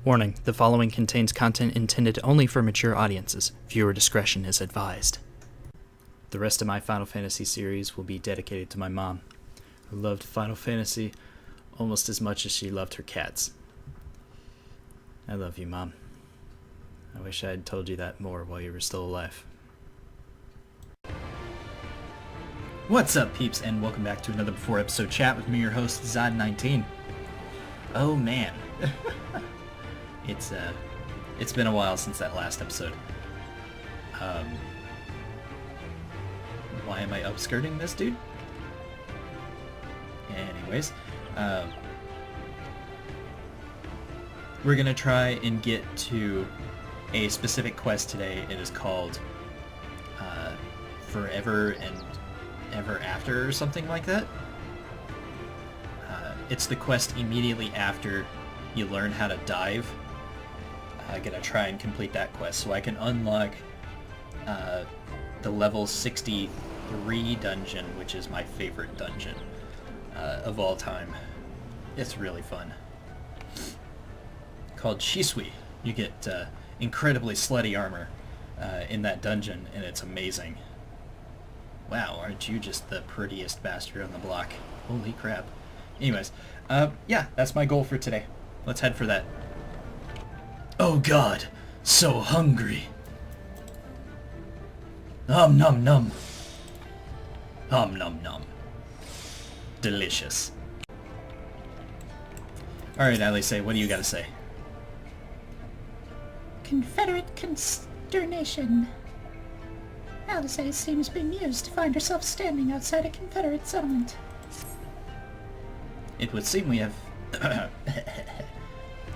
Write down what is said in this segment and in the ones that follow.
Warning, the following contains content intended only for mature audiences. Viewer discretion is advised. The rest of my Final Fantasy series will be dedicated to my mom, who loved Final Fantasy almost as much as she loved her cats. I love you, Mom. I wish I had told you that more while you were still alive. What's up, peeps, and welcome back to another Before Episode Chat with me, your host, Zod19. Oh man. It's been a while since that last episode. Why am I upskirting this dude? Anyways, we're gonna try and get to a specific quest today. It is called Forever and Ever After or something like that. It's the quest immediately after you learn how to dive. I'm gonna try and complete that quest so I can unlock the level 63 dungeon, which is my favorite dungeon of all time. It's really fun. Called Shisui. You get incredibly slutty armor in that dungeon, and it's amazing. Wow, aren't you just the prettiest bastard on the block? Holy crap. Anyways, yeah, that's my goal for today. Let's head for that. Oh god, so hungry. Nom nom nom. Nom nom nom. Delicious. Alright, Alice, what do you gotta say? Confederate consternation. Alice seems bemused to find herself standing outside a Confederate settlement. It would seem we have...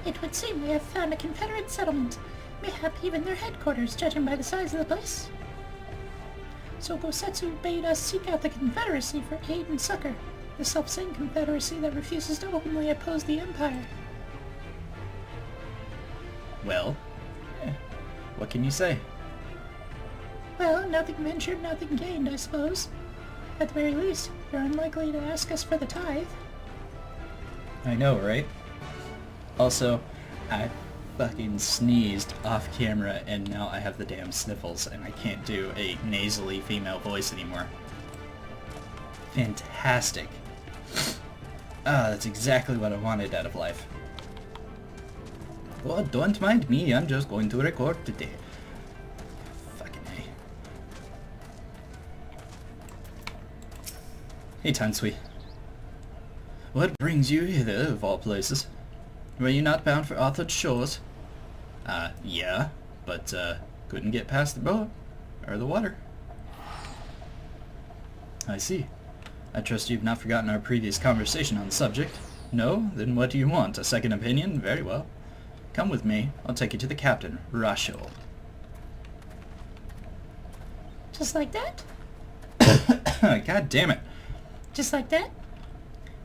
It would seem we have found a Confederate settlement, mayhap even their headquarters, judging by the size of the place. So Gosetsu bade us seek out the Confederacy for aid and succor, the self-same Confederacy that refuses to openly oppose the Empire. Well, what can you say? Well, nothing ventured, nothing gained, I suppose. At the very least, they're unlikely to ask us for the tithe. I know, right? Also, I fucking sneezed off camera and now I have the damn sniffles and I can't do a nasally female voice anymore. Fantastic. Ah, that's exactly what I wanted out of life. Oh, don't mind me, I'm just going to record today. Fucking A. Hey, Tansui. What brings you hither, of all places? Were you not bound for Arthur's shores? Yeah, but, couldn't get past the boat, or the water. I see. I trust you've not forgotten our previous conversation on the subject. No? Then what do you want? A second opinion? Very well. Come with me. I'll take you to the captain, Rachel. Just like that? God damn it. Just like that?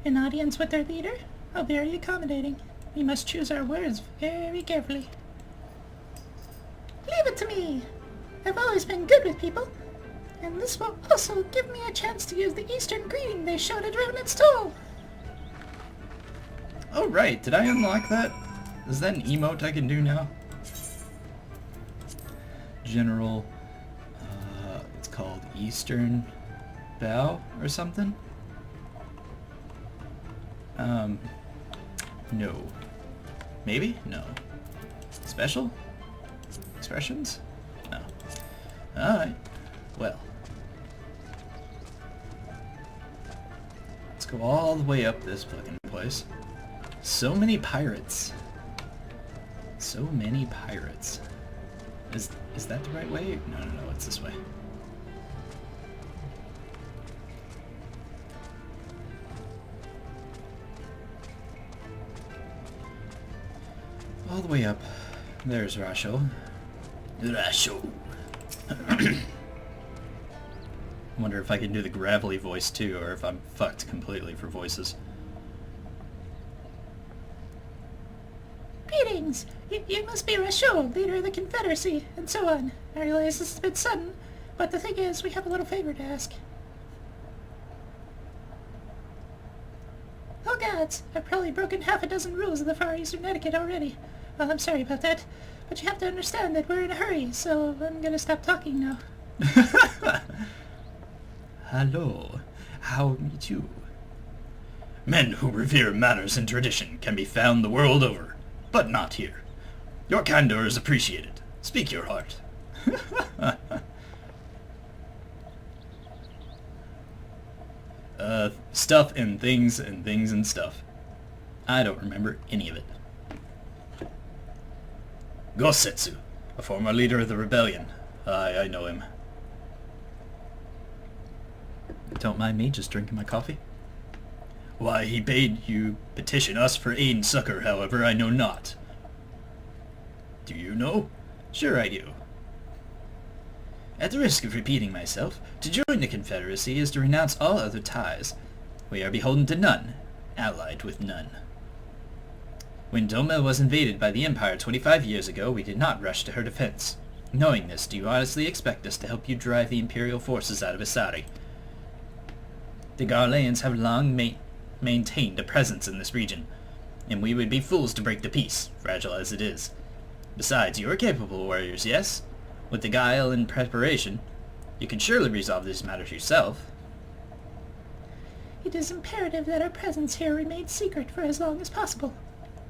An audience with their leader? How very accommodating. We must choose our words very carefully. Leave it to me! I've always been good with people, and this will also give me a chance to use the Eastern greeting they showed at Revenant's Toll! Oh right, did I unlock that? Is that an emote I can do now? General, it's called Eastern Bow or something? No. Maybe? No. Special? Expressions? No. Alright. Well. Let's go all the way up this fucking place. So many pirates. So many pirates. Is that the right way? No, it's this way. All the way up. There's Rachel. Rachel. Wonder if I can do the gravelly voice too, or if I'm fucked completely for voices. Greetings! You must be Rachel, leader of the Confederacy, and so on. I realize this is a bit sudden, but the thing is, we have a little favor to ask. Oh gods, I've probably broken half a dozen rules of the Far Eastern etiquette already. Well, I'm sorry about that, but you have to understand that we're in a hurry, so I'm gonna stop talking now. Hello. How are you too? Men who revere manners and tradition can be found the world over, but not here. Your candor is appreciated. Speak your heart. Stuff and things and stuff. I don't remember any of it. Gosetsu, a former leader of the rebellion. I know him. Don't mind me just drinking my coffee. Why he bade you petition us for aid and succor, however, I know not. Do you know? Sure I do. At the risk of repeating myself, to join the Confederacy is to renounce all other ties. We are beholden to none, allied with none. When Doma was invaded by the Empire 25 years ago, we did not rush to her defense. Knowing this, do you honestly expect us to help you drive the Imperial forces out of Asari? The Garleans have long maintained a presence in this region, and we would be fools to break the peace, fragile as it is. Besides, you are capable warriors, yes? With the guile and preparation, you can surely resolve these matters yourself. It is imperative that our presence here remain secret for as long as possible.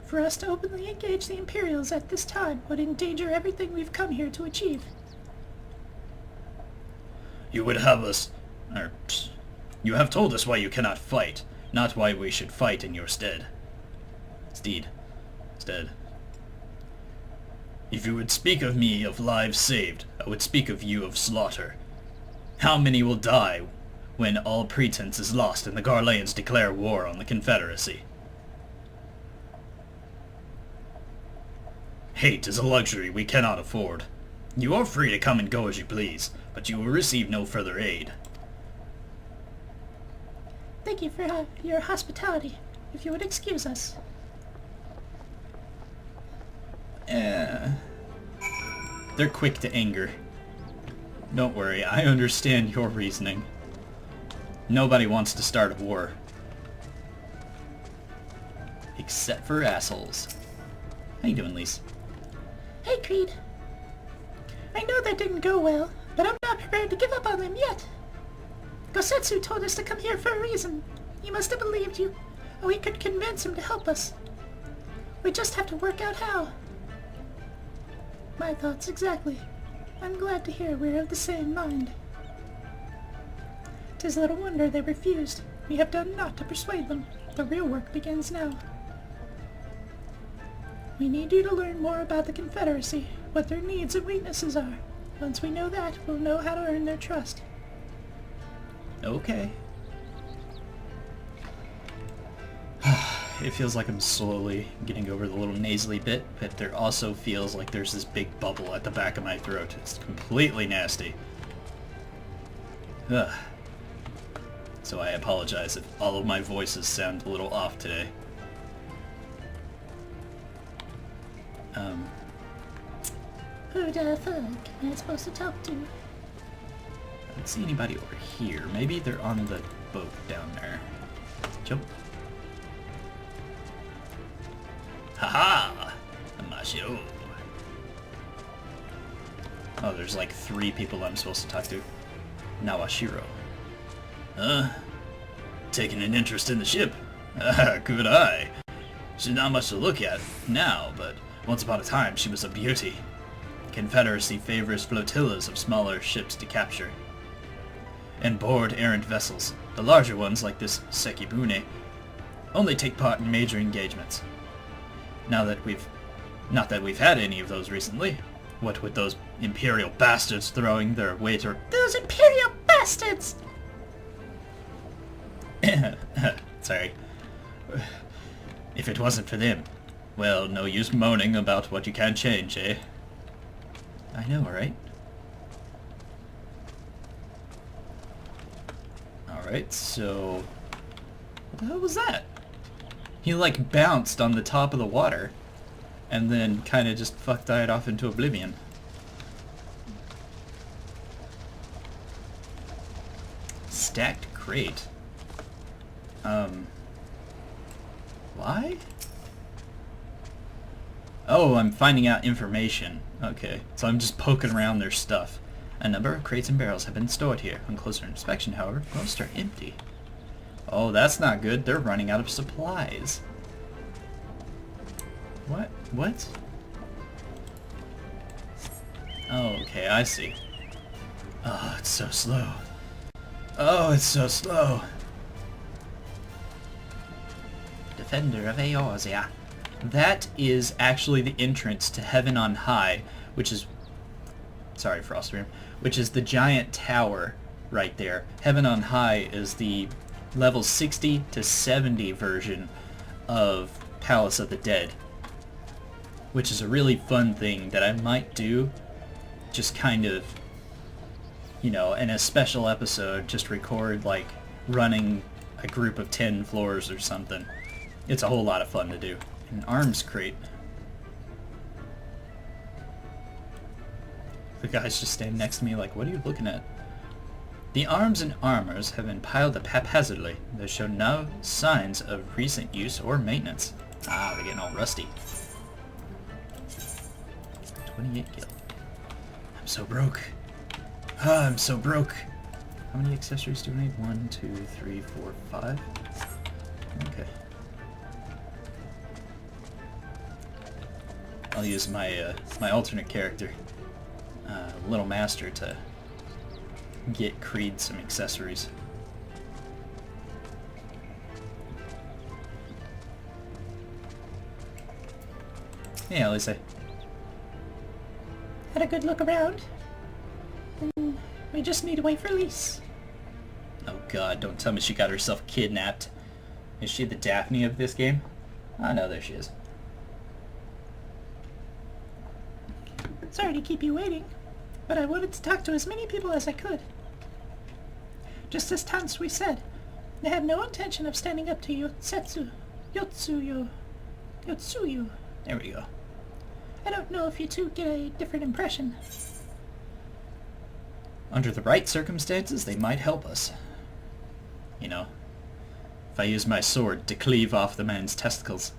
For us to openly engage the Imperials at this time would endanger everything we've come here to achieve. You would have us... You have told us why you cannot fight, not why we should fight in your stead. Steed. If you would speak of me of lives saved, I would speak of you of slaughter. How many will die when all pretense is lost and the Garleans declare war on the Confederacy? Hate is a luxury we cannot afford. You are free to come and go as you please, but you will receive no further aid. Thank you for your hospitality. If you would excuse us. They're quick to anger. Don't worry, I understand your reasoning. Nobody wants to start a war. Except for assholes. How you doing, Lise? Hey, Kreed. I know that didn't go well, but I'm not prepared to give up on them yet. Gosetsu told us to come here for a reason. He must have believed you, or we could convince him to help us. We just have to work out how. My thoughts exactly. I'm glad to hear we're of the same mind. 'Tis little wonder they refused. We have done naught to persuade them. The real work begins now. We need you to learn more about the Confederacy, what their needs and weaknesses are. Once we know that, we'll know how to earn their trust. Okay. It feels like I'm slowly getting over the little nasally bit, but there also feels like there's this big bubble at the back of my throat. It's completely nasty. Ugh. So I apologize if all of my voices sound a little off today. Who the fuck am I supposed to talk to? I don't see anybody over here. Maybe they're on the boat down there. Jump. Haha! Amashiro. Oh, there's like 3 people I'm supposed to talk to. Nawashiro. Taking an interest in the ship. Good eye. She's not much to look at now, but once upon a time she was a beauty. Confederacy favors flotillas of smaller ships to capture. And board errant vessels. The larger ones, like this Sekibune, only take part in major engagements. Not that we've had any of those recently. What with those Imperial bastards throwing their weight or... Those Imperial bastards! Sorry. If it wasn't for them, well, no use moaning about what you can't change, eh? I know, right? Alright, so... What the hell was that? He like bounced on the top of the water and then kind of just died off into oblivion. Stacked crate. Why? Oh, I'm finding out information. Okay, so I'm just poking around their stuff. A number of crates and barrels have been stored here. On closer inspection, however, most are empty. Oh, that's not good. They're running out of supplies. What? What? Oh, okay, I see. Oh, it's so slow. Oh, it's so slow. Defender of Eorzea. That is actually the entrance to Heaven on High, which is... Sorry, Frostbeam. Which is the giant tower right there. Heaven on High is the level 60 to 70 version of Palace of the Dead, which is a really fun thing that I might do, just kind of, you know, in a special episode, just record like running a group of 10 floors or something. It's a whole lot of fun to do. An arms crate. The guy's just standing next to me like, what are you looking at? The arms and armors have been piled up haphazardly. They show no signs of recent use or maintenance. Ah, they're getting all rusty. 28 gil. I'm so broke. Ah, I'm so broke. How many accessories do I need? 1, 2, 3, 4, 5. Okay. I'll use my my alternate character, Little Master, to get Kreed some accessories. Hey, Alice. Had a good look around. And we just need to wait for Lise. Oh god, don't tell me she got herself kidnapped. Is she the Daphne of this game? Oh no, there she is. Sorry to keep you waiting, but I wanted to talk to as many people as I could. Just as Tansui said, I have no intention of standing up to Yotsuyu. There we go. I don't know if you two get a different impression. Under the right circumstances, they might help us. You know, if I use my sword to cleave off the man's testicles.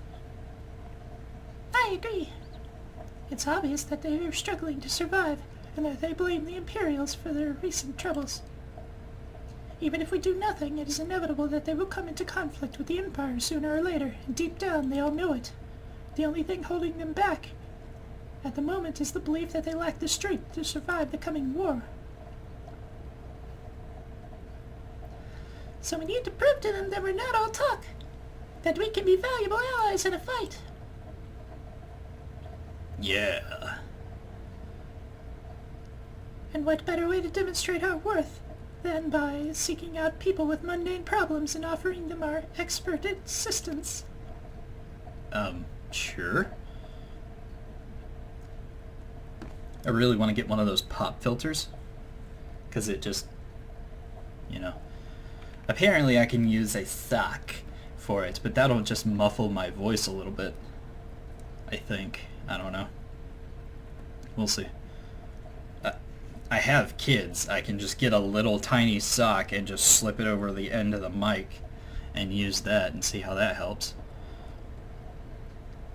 I agree. It's obvious that they are struggling to survive, and that they blame the Imperials for their recent troubles. Even if we do nothing, it is inevitable that they will come into conflict with the Empire sooner or later, and deep down they all know it. The only thing holding them back at the moment is the belief that they lack the strength to survive the coming war. So we need to prove to them that we're not all talk, that we can be valuable allies in a fight. Yeah. And what better way to demonstrate our worth than by seeking out people with mundane problems and offering them our expert assistance? Sure. I really want to get one of those pop filters, because it just, you know. Apparently I can use a sock for it, but that'll just muffle my voice a little bit, I think. I don't know. We'll see. I have kids. I can just get a little tiny sock and just slip it over the end of the mic and use that and see how that helps.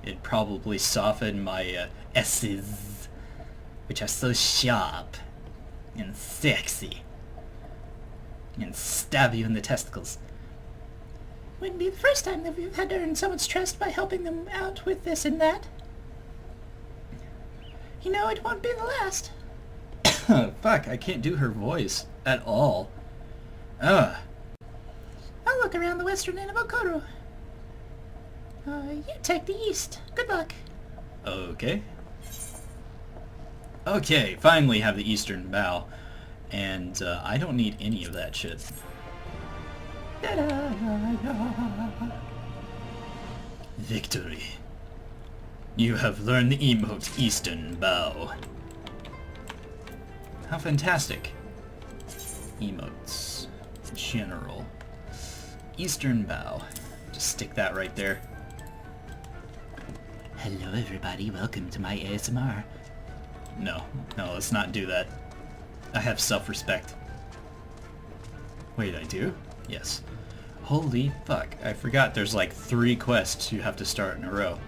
It'd probably soften my S's, which are so sharp and sexy, and stab you in the testicles. Wouldn't be the first time that we've had to earn someone's trust by helping them out with this and that. You know, it won't be the last. Fuck, I can't do her voice at all. Ugh. I'll look around the western end of Okoro. You take the east. Good luck. Okay. Okay, finally have the eastern bow. And I don't need any of that shit. Victory. You have learned the emote Eastern Bow. How fantastic. Emotes. General. Eastern Bow. Just stick that right there. Hello everybody, welcome to my ASMR. No, let's not do that. I have self-respect. Wait, I do? Yes. Holy fuck, I forgot there's like 3 quests you have to start in a row.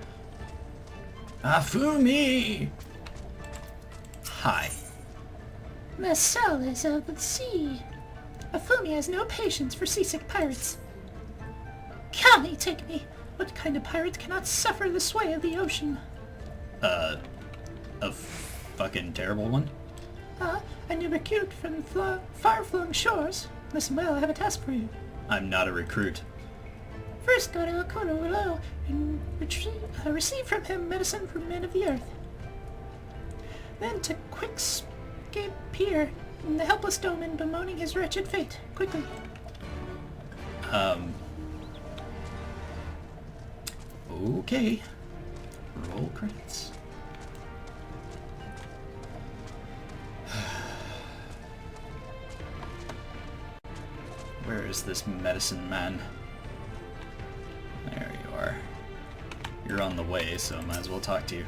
Afumi! Hi. Marcel is of the sea. Afumi has no patience for seasick pirates. Come, take me. What kind of pirate cannot suffer the sway of the ocean? A fucking terrible one? A new recruit from far-flung shores. Listen well, I have a task for you. I'm not a recruit. First, go to Akono Willow and receive from him medicine for men of the earth. Then to Quickscape Pier, the helpless Doman bemoaning his wretched fate. Quickly. Okay. Roll credits. Where is this medicine man? There you are. You're on the way, so I might as well talk to you.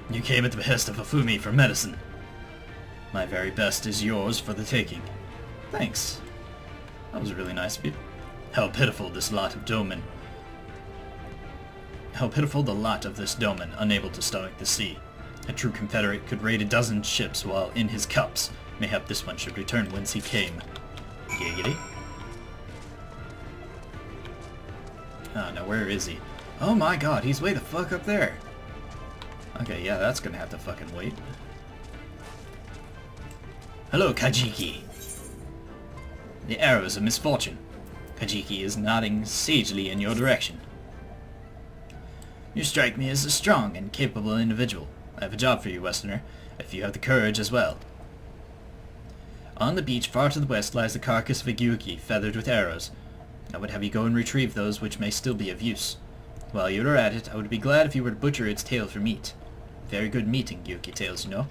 You came at the behest of Afumi for medicine. My very best is yours for the taking. Thanks. That was really nice of you. How pitiful this lot of Doman. How pitiful the lot of this Doman, unable to stomach the sea. A true Confederate could raid a dozen ships while in his cups. Mayhap this one should return whence he came. Giggity. Oh, now where is he? Oh my god, he's way the fuck up there. Okay, yeah, that's gonna have to fucking wait. Hello, Kajiki. The arrows of misfortune. Kajiki is nodding sagely in your direction. You strike me as a strong and capable individual. I have a job for you, Westerner, if you have the courage as well. On the beach far to the west lies the carcass of a gyuki, feathered with arrows. I would have you go and retrieve those which may still be of use. While you are at it, I would be glad if you were to butcher its tail for meat. Very good meat in gyuki tails, you know.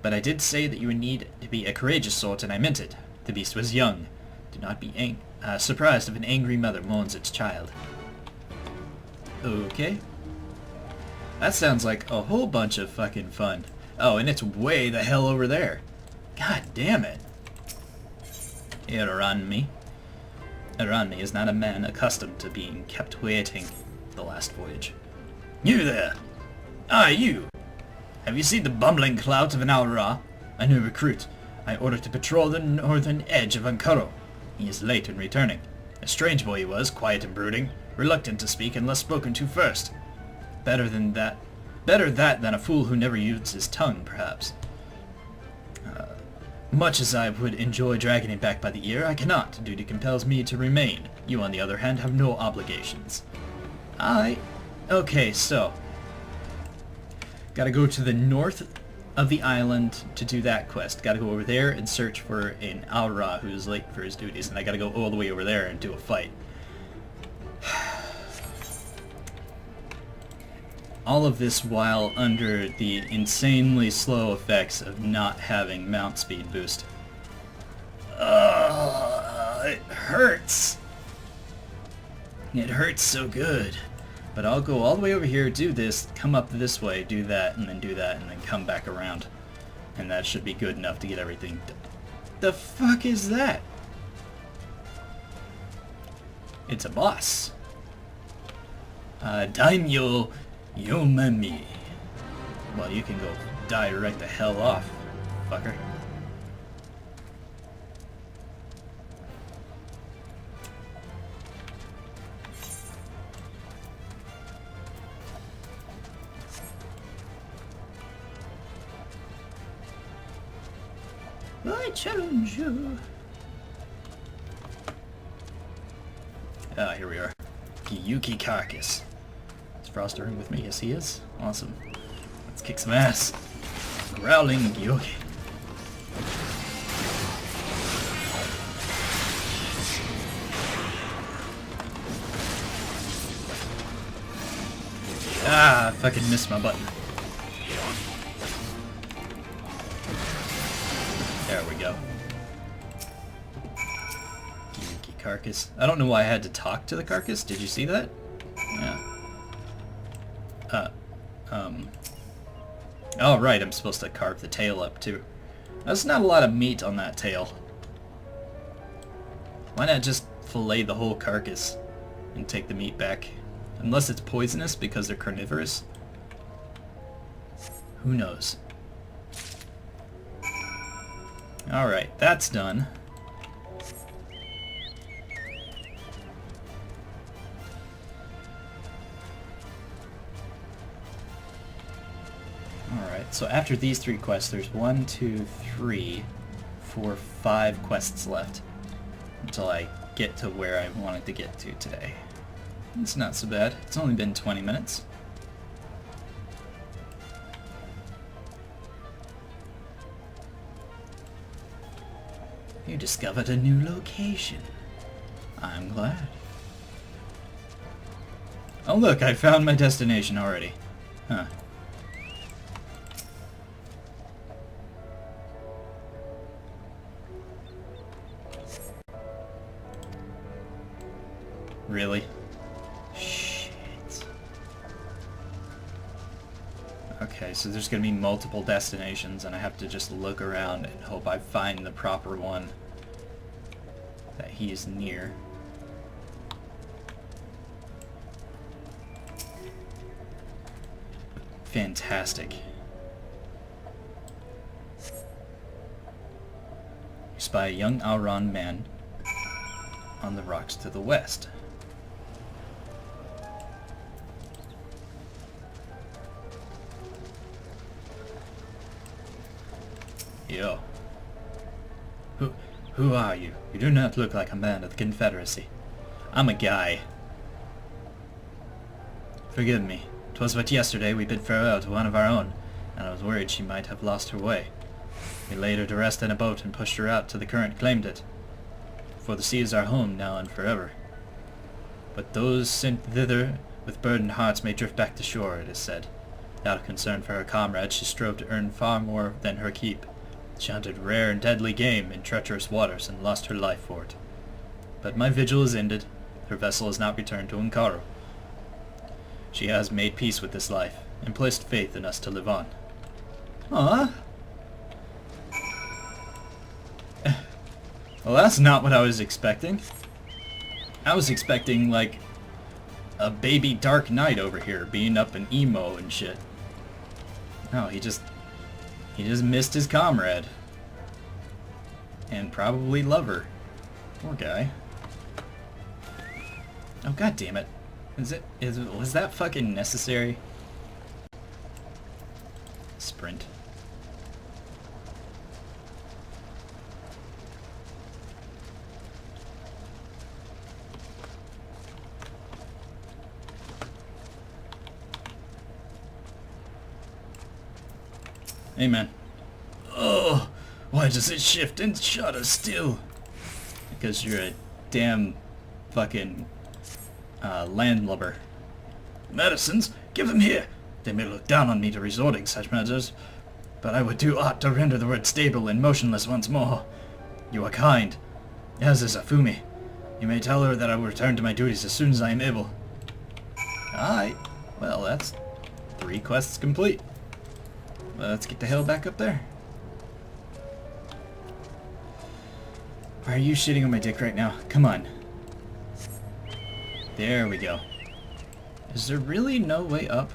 But I did say that you would need to be a courageous sort, and I meant it. The beast was young. Do not be surprised if an angry mother mourns its child. Okay. That sounds like a whole bunch of fucking fun. Oh, and it's way the hell over there. God damn it. Eorzea. Eorzea is not a man accustomed to being kept waiting the last voyage. You there! Ah, you! Have you seen the bumbling clout of an Aura? A new recruit. I ordered to patrol the northern edge of Ankaro. He is late in returning. A strange boy he was, quiet and brooding, reluctant to speak unless spoken to first. Better that than a fool who never used his tongue, perhaps. Much as I would enjoy dragging him back by the ear, I cannot. Duty compels me to remain. You, on the other hand, have no obligations. Okay, so... Gotta go to the north of the island to do that quest. Gotta go over there and search for an Aura who's late for his duties. And I gotta go all the way over there and do a fight. All of this while under the insanely slow effects of not having mount speed boost. It hurts. It hurts so good. But I'll go all the way over here, do this, come up this way, do that, and then come back around. And that should be good enough to get everything done. The fuck is that? It's a boss. Daimyo Yomami. Well, you can go die right the hell off, fucker. I challenge you. Ah, here we are. Gyuki Carcass. Is Froster in with me? Yes, he is. Awesome. Let's kick some ass. Growling Gyuki. Ah, I fucking missed my button. There we go. Gyuki Carcass. I don't know why I had to talk to the carcass. Did you see that? Yeah. Oh, right, I'm supposed to carve the tail up, too. That's not a lot of meat on that tail. Why not just fillet the whole carcass and take the meat back? Unless it's poisonous because they're carnivorous. Who knows? Alright, that's done. Alright, so after these 3 quests, there's 1, 2, 3, 4, 5 quests left until I get to where I wanted to get to today. It's not so bad. It's only been 20 minutes. You discovered a new location. I'm glad. Oh look, I found my destination already. Huh. Really? Shit. Okay, so there's gonna be multiple destinations and I have to just look around and hope I find the proper one that he is near. Fantastic. You spy a young Auron man on the rocks to the west. Yo. Who are you? You do not look like a man of the Confederacy. I'm a guy. Forgive me. 'Twas but yesterday we bid farewell to one of our own, and I was worried she might have lost her way. We laid her to rest in a boat and pushed her out till the current claimed it. For the sea is our home now and forever. But those sent thither with burdened hearts may drift back to shore, it is said. Out of concern for her comrades, she strove to earn far more than her keep. She hunted rare and deadly game in treacherous waters and lost her life for it. But my vigil is ended. Her vessel has now returned to Ankara. She has made peace with this life and placed faith in us to live on. Aww. Well, that's not what I was expecting. I was expecting, like, a baby Dark Knight over here being up an emo and shit. No, he just missed his comrade. And probably lover. Poor guy. Oh, god damn it. Was that fucking necessary? Sprint. Hey man. Oh, why does it shift and shudder still? Because you're a damn fucking landlubber. Medicines? Give them here. They may look down on me to resorting such measures, but I would do aught to render the word stable and motionless once more. You are kind, as is Afumi. You may tell her that I will return to my duties as soon as I am able. Alright, well that's 3 quests complete. Let's get the hell back up there. Why are you shitting on my dick right now? Come on. There we go. Is there really no way up?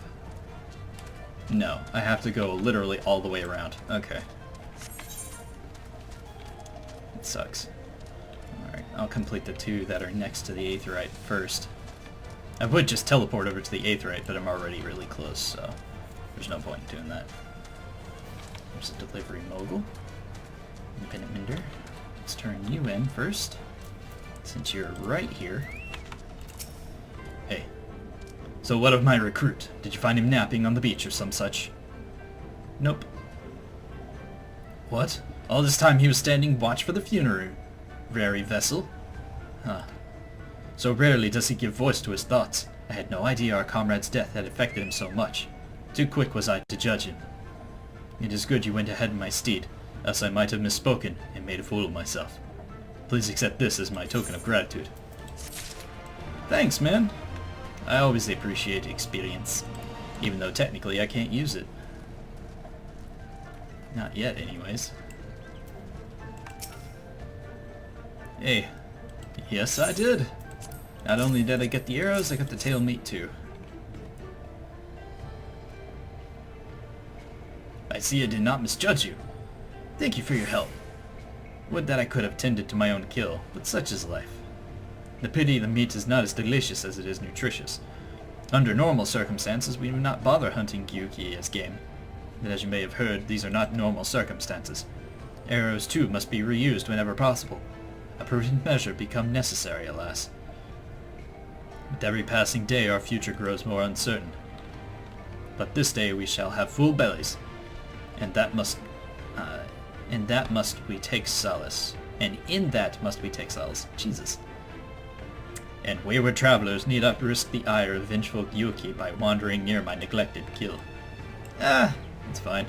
No, I have to go literally all the way around. Okay. It sucks. Alright, I'll complete the 2 that are next to the Aetheryte first. I would just teleport over to the Aetheryte, but I'm already really close, so there's no point in doing that. There's a delivery mogul. Independent Minder. Let's turn you in first, since you're right here. Hey. So what of my recruit? Did you find him napping on the beach or some such? Nope. What? All this time he was standing watch for the funerary vessel? Huh. So rarely does he give voice to his thoughts. I had no idea our comrade's death had affected him so much. Too quick was I to judge him. It is good you went ahead in my stead, else I might have misspoken and made a fool of myself. Please accept this as my token of gratitude. Thanks, man. I always appreciate experience, even though technically I can't use it. Not yet, anyways. Hey. Yes, I did. Not only did I get the arrows, I got the tail meat too. I see I did not misjudge you. Thank you for your help. Would that I could have tended to my own kill, but such is life. The pity the meat is not as delicious as it is nutritious. Under normal circumstances, we would not bother hunting Gyuki as game. But as you may have heard, these are not normal circumstances. Arrows too must be reused whenever possible. A prudent measure become necessary, alas. With every passing day our future grows more uncertain. But this day we shall have full bellies, and that must we take solace. And in that must we take solace. Jesus. And wayward travelers need not risk the ire of vengeful Gyuki by wandering near my neglected kill. Ah, it's fine.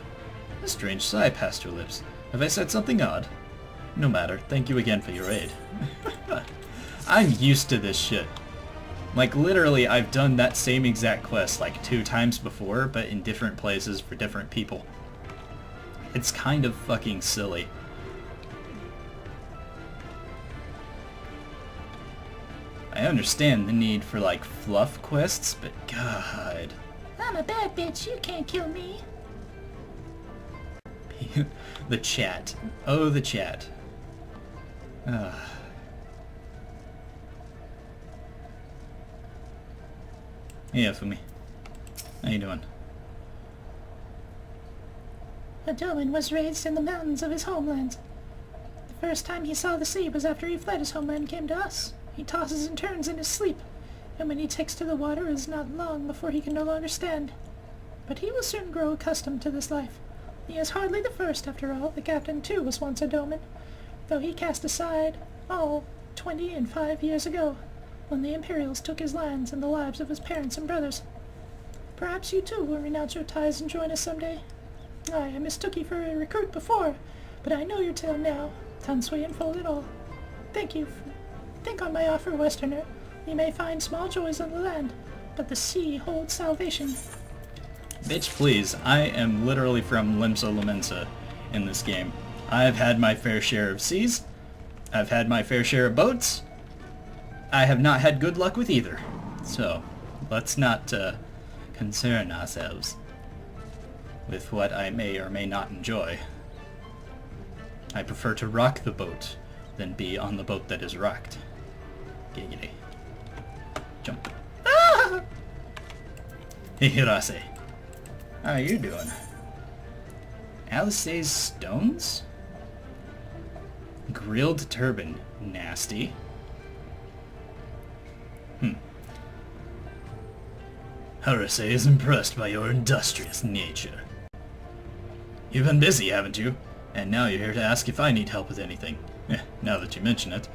A strange sigh passed your lips. Have I said something odd? No matter. Thank you again for your aid. I'm used to this shit. Like, literally, I've done that same exact quest like 2 times before, but in different places for different people. It's kind of fucking silly. I understand the need for, like, fluff quests, but god. I'm a bad bitch, you can't kill me. The chat. Oh, the chat. Yeah, Fumi. How you doing? Hydaelyn was raised in the mountains of his homeland. The first time he saw the sea was after he fled his homeland and came to us. He tosses and turns in his sleep, and when he takes to the water it is not long before he can no longer stand. But he will soon grow accustomed to this life. He is hardly the first, after all. The captain, too, was once a Doman, though he cast aside all 25 years ago, when the Imperials took his lands and the lives of his parents and brothers. Perhaps you, too, will renounce your ties and join us someday. I mistook you for a recruit before, but I know your tale now. Tunsui unfold it all. Thank you. Think on my offer, Westerner. You may find small joys on the land, but the sea holds salvation. Bitch, please. I am literally from Limsa Lamensa in this game. I've had my fair share of seas. I've had my fair share of boats. I have not had good luck with either. So, let's not concern ourselves with what I may or may not enjoy. I prefer to rock the boat than be on the boat that is rocked. Giggity. Jump. Ah! Hirase. How are you doing? Alice's stones? Grilled turban. Nasty. Hirase is impressed by your industrious nature. You've been busy, haven't you? And now you're here to ask if I need help with anything. Now that you mention it.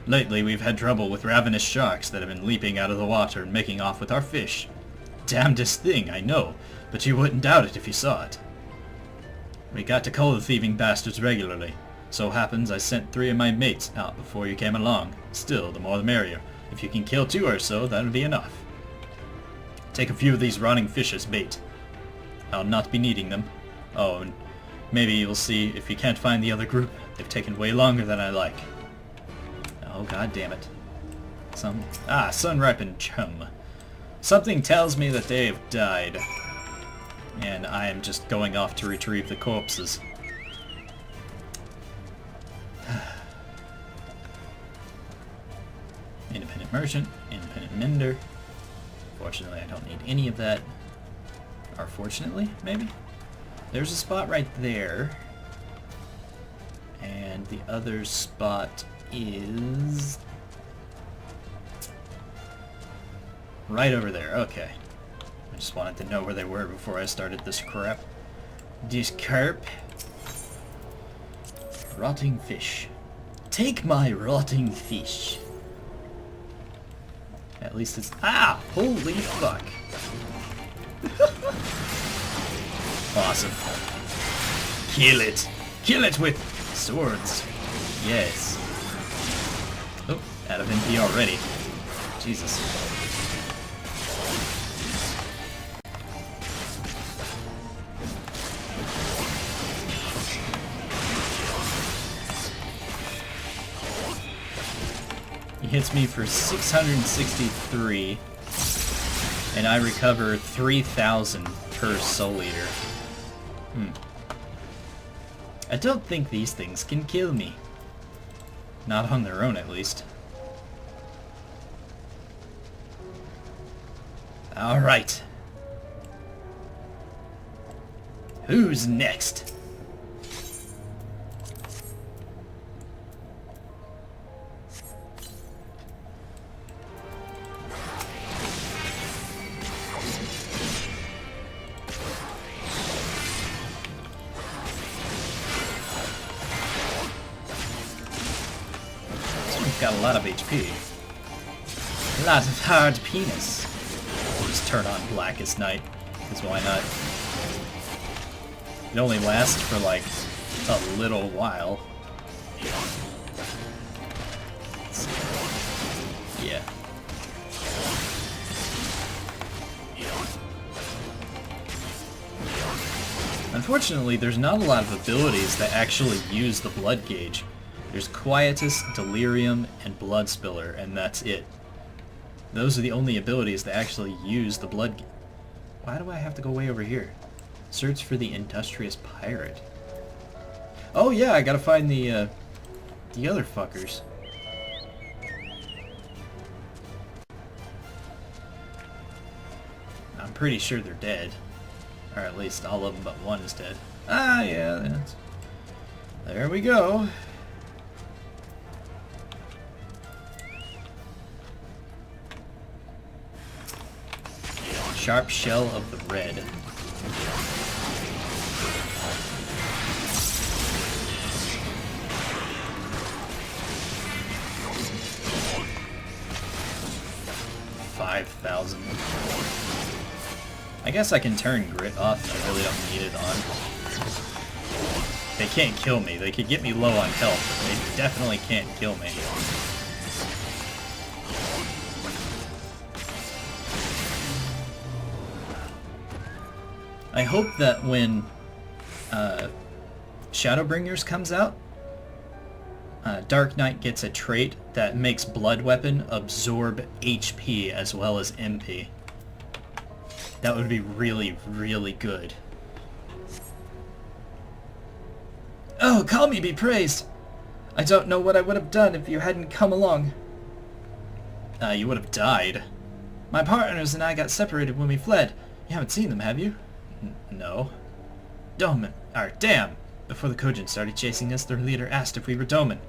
Lately we've had trouble with ravenous sharks that have been leaping out of the water and making off with our fish. Damnedest thing, I know, but you wouldn't doubt it if you saw it. We got to cull the thieving bastards regularly. So happens I sent 3 of my mates out before you came along. Still, the more the merrier. If you can kill 2 or so, that'll be enough. Take a few of these rotting fish as bait. I'll not be needing them. Oh, and maybe you'll see if you can't find the other group. They've taken way longer than I like. Oh, god damn it. Sun-ripened chum. Something tells me that they have died. And I am just going off to retrieve the corpses. Independent merchant, independent mender. Fortunately, I don't need any of that. Or fortunately, maybe? There's a spot right there. And the other spot is right over there. Okay. I just wanted to know where they were before I started this crap. This carp. Rotting fish. Take my rotting fish. At least it's... Ah! Holy fuck. Awesome. Kill it. Kill it with swords. Yes. Oh, out of MP already. Jesus. hits me for 663, and I recover 3,000 per Soul Eater. I don't think these things can kill me. Not on their own, at least. Alright. Who's next? Got a lot of HP. A lot of hard penis. We'll just turn on Blackest Night, because why not? It only lasts for like a little while. Yeah. Unfortunately, there's not a lot of abilities that actually use the blood gauge. There's Quietus, Delirium, and Blood Spiller, and that's it. Those are the only abilities that actually use the blood. Why do I have to go way over here? Search for the Industrious Pirate. Oh yeah, I gotta find the other fuckers. I'm pretty sure they're dead. Or at least all of them but one is dead. Ah, yeah, that's... There we go. Sharp Shell of the Red. $5,000. I guess I can turn Grit off. I really don't need it on. They can't kill me. They could get me low on health, but they definitely can't kill me. I hope that when Shadowbringers comes out, Dark Knight gets a trait that makes Blood Weapon absorb HP as well as MP. That would be really, really good. Oh, call me be praised! I don't know what I would have done if you hadn't come along. You would have died. My partners and I got separated when we fled. You haven't seen them, have you? No. Doman. Damn! Before the Kojin started chasing us, their leader asked if we were Doman.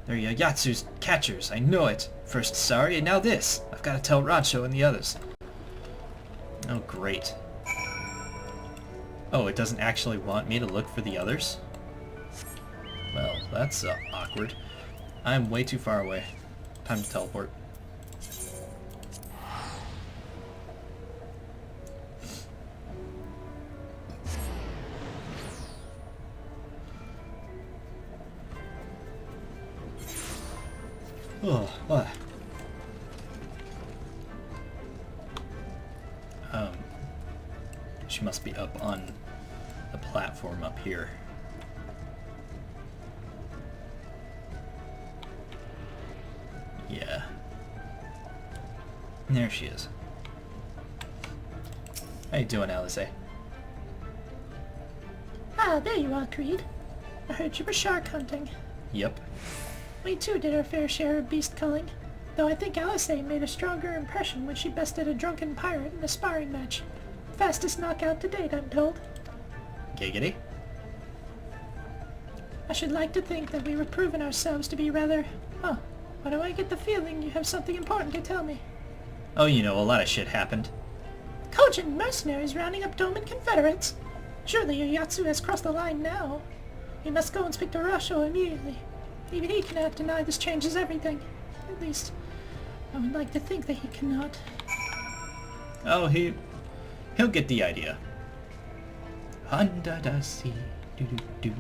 They're Yatsu's catchers, I know it. First sorry, and now this. I've got to tell Racho and the others. Oh, great. Oh, it doesn't actually want me to look for the others? Well, that's awkward. I'm way too far away. Time to teleport. Oh, what? She must be up on the platform up here. Yeah. There she is. How you doing, Alice? Ah, there you are, Kreed. I heard you were shark hunting. Yep. We too did our fair share of beast culling, though I think Alice made a stronger impression when she bested a drunken pirate in a sparring match. Fastest knockout to date, I'm told. Giggity. I should like to think that we were proving ourselves to be rather... Oh, why do I get the feeling you have something important to tell me? Oh, you know, a lot of shit happened. Kojin mercenaries rounding up Doman Confederates? Surely Yatsu has crossed the line now. We must go and speak to Rasho immediately. Even he cannot deny this changes everything. At least, I would like to think that he cannot. Oh, he'll get the idea. Under the sea, do do do.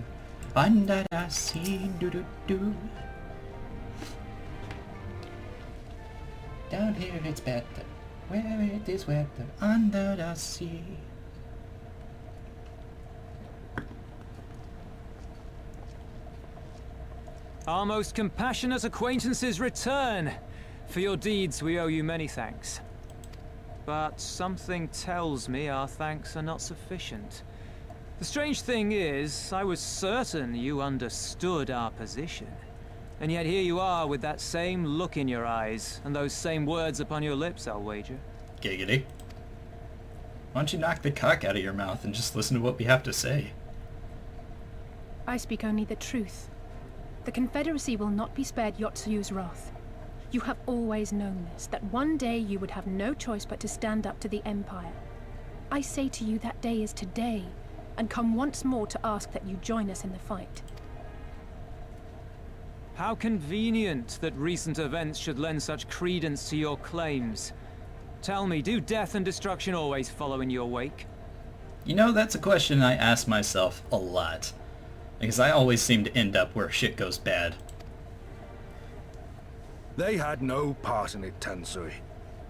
Under the sea, do do do. Down here it's better, where it is wetter, under the sea. Our most compassionate acquaintances return. For your deeds we owe you many thanks. But something tells me our thanks are not sufficient. The strange thing is, I was certain you understood our position. And yet here you are with that same look in your eyes, and those same words upon your lips, I'll wager. Giggity. Why don't you knock the cock out of your mouth and just listen to what we have to say? I speak only the truth. The Confederacy will not be spared Yotsu's wrath. You have always known this, that one day you would have no choice but to stand up to the Empire. I say to you that day is today, and come once more to ask that you join us in the fight. How convenient that recent events should lend such credence to your claims. Tell me, do death and destruction always follow in your wake? You know, that's a question I ask myself a lot. Because I always seem to end up where shit goes bad. They had no part in it, Tansui.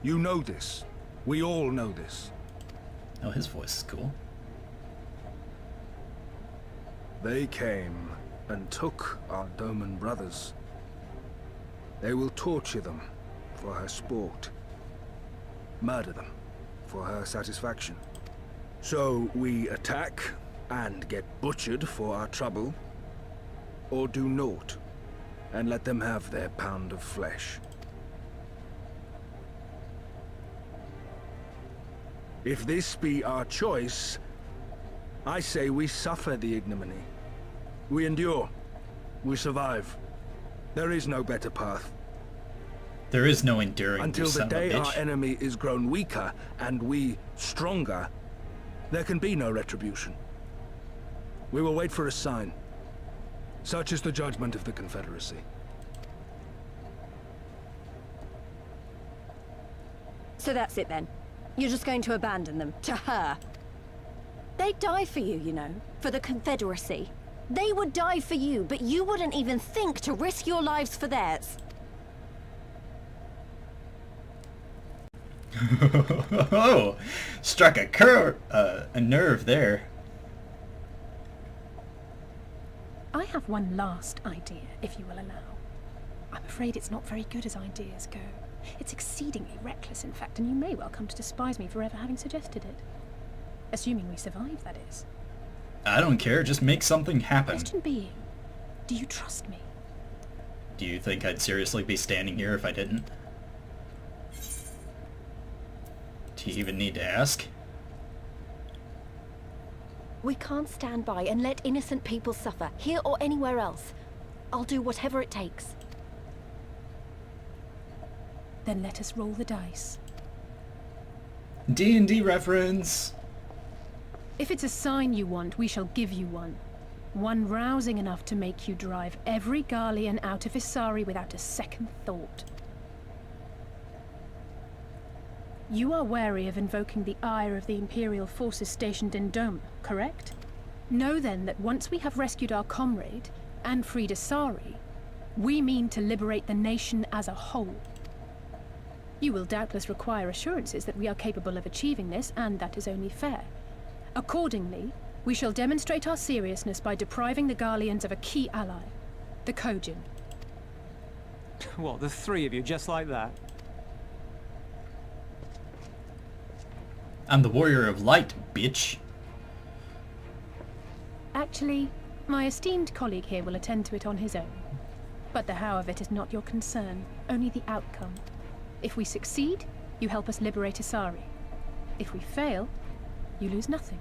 You know this. We all know this. Oh, his voice is cool. They came and took our Doman brothers. They will torture them for her sport. Murder them for her satisfaction. So we attack and get butchered for our trouble, or do naught and let them have their pound of flesh. If this be our choice, I say we suffer the ignominy. We endure. We survive. There is no better path. There is no enduring, until you the son of a day bitch. our enemy is grown weaker and we stronger, there can be no retribution. We will wait for a sign. Such is the judgment of the Confederacy. So that's it then. You're just going to abandon them to her. They'd die for you, you know, for the Confederacy. They would die for you, but you wouldn't even think to risk your lives for theirs. Oh, struck a nerve there. I have one last idea, if you will allow. I'm afraid it's not very good as ideas go. It's exceedingly reckless, in fact, and you may well come to despise me for ever having suggested it. Assuming we survive, that is. I don't care, just make something happen. Question being, do you trust me? Do you think I'd seriously be standing here if I didn't? Do you even need to ask? We can't stand by and let innocent people suffer, here or anywhere else. I'll do whatever it takes. Then let us roll the dice. D&D reference! If it's a sign you want, we shall give you one. One rousing enough to make you drive every Garlean out of Isari without a second thought. You are wary of invoking the ire of the Imperial forces stationed in Dome, correct? Know then that once we have rescued our comrade, and freed Isari, we mean to liberate the nation as a whole. You will doubtless require assurances that we are capable of achieving this, and that is only fair. Accordingly, we shall demonstrate our seriousness by depriving the Garleans of a key ally, the Kojin. What, the three of you, just like that? I'm the warrior of light, bitch. Actually, my esteemed colleague here will attend to it on his own. But the how of it is not your concern, only the outcome. If we succeed, you help us liberate Isari. If we fail, you lose nothing.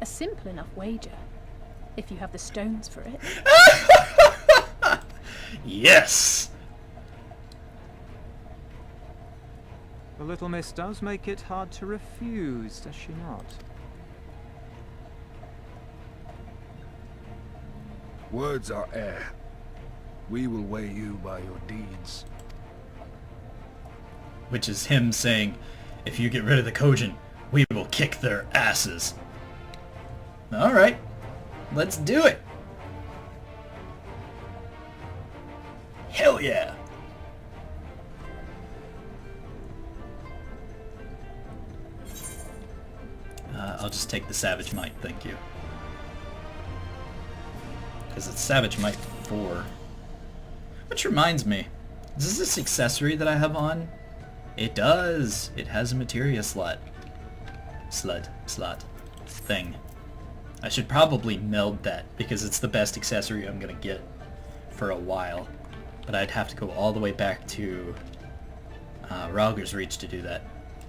A simple enough wager, if you have the stones for it. Yes! The little miss does make it hard to refuse, does she not? Words are air. We will weigh you by your deeds. Which is him saying, if you get rid of the Kojin, we will kick their asses. Alright, let's do it! Hell yeah! I'll just take the Savage Might, thank you. Because it's Savage Might 4. Which reminds me, does this accessory that I have on? It does! It has a materia slot. Slot. Thing. I should probably meld that, because it's the best accessory I'm gonna get for a while. But I'd have to go all the way back to Rauger's Reach to do that.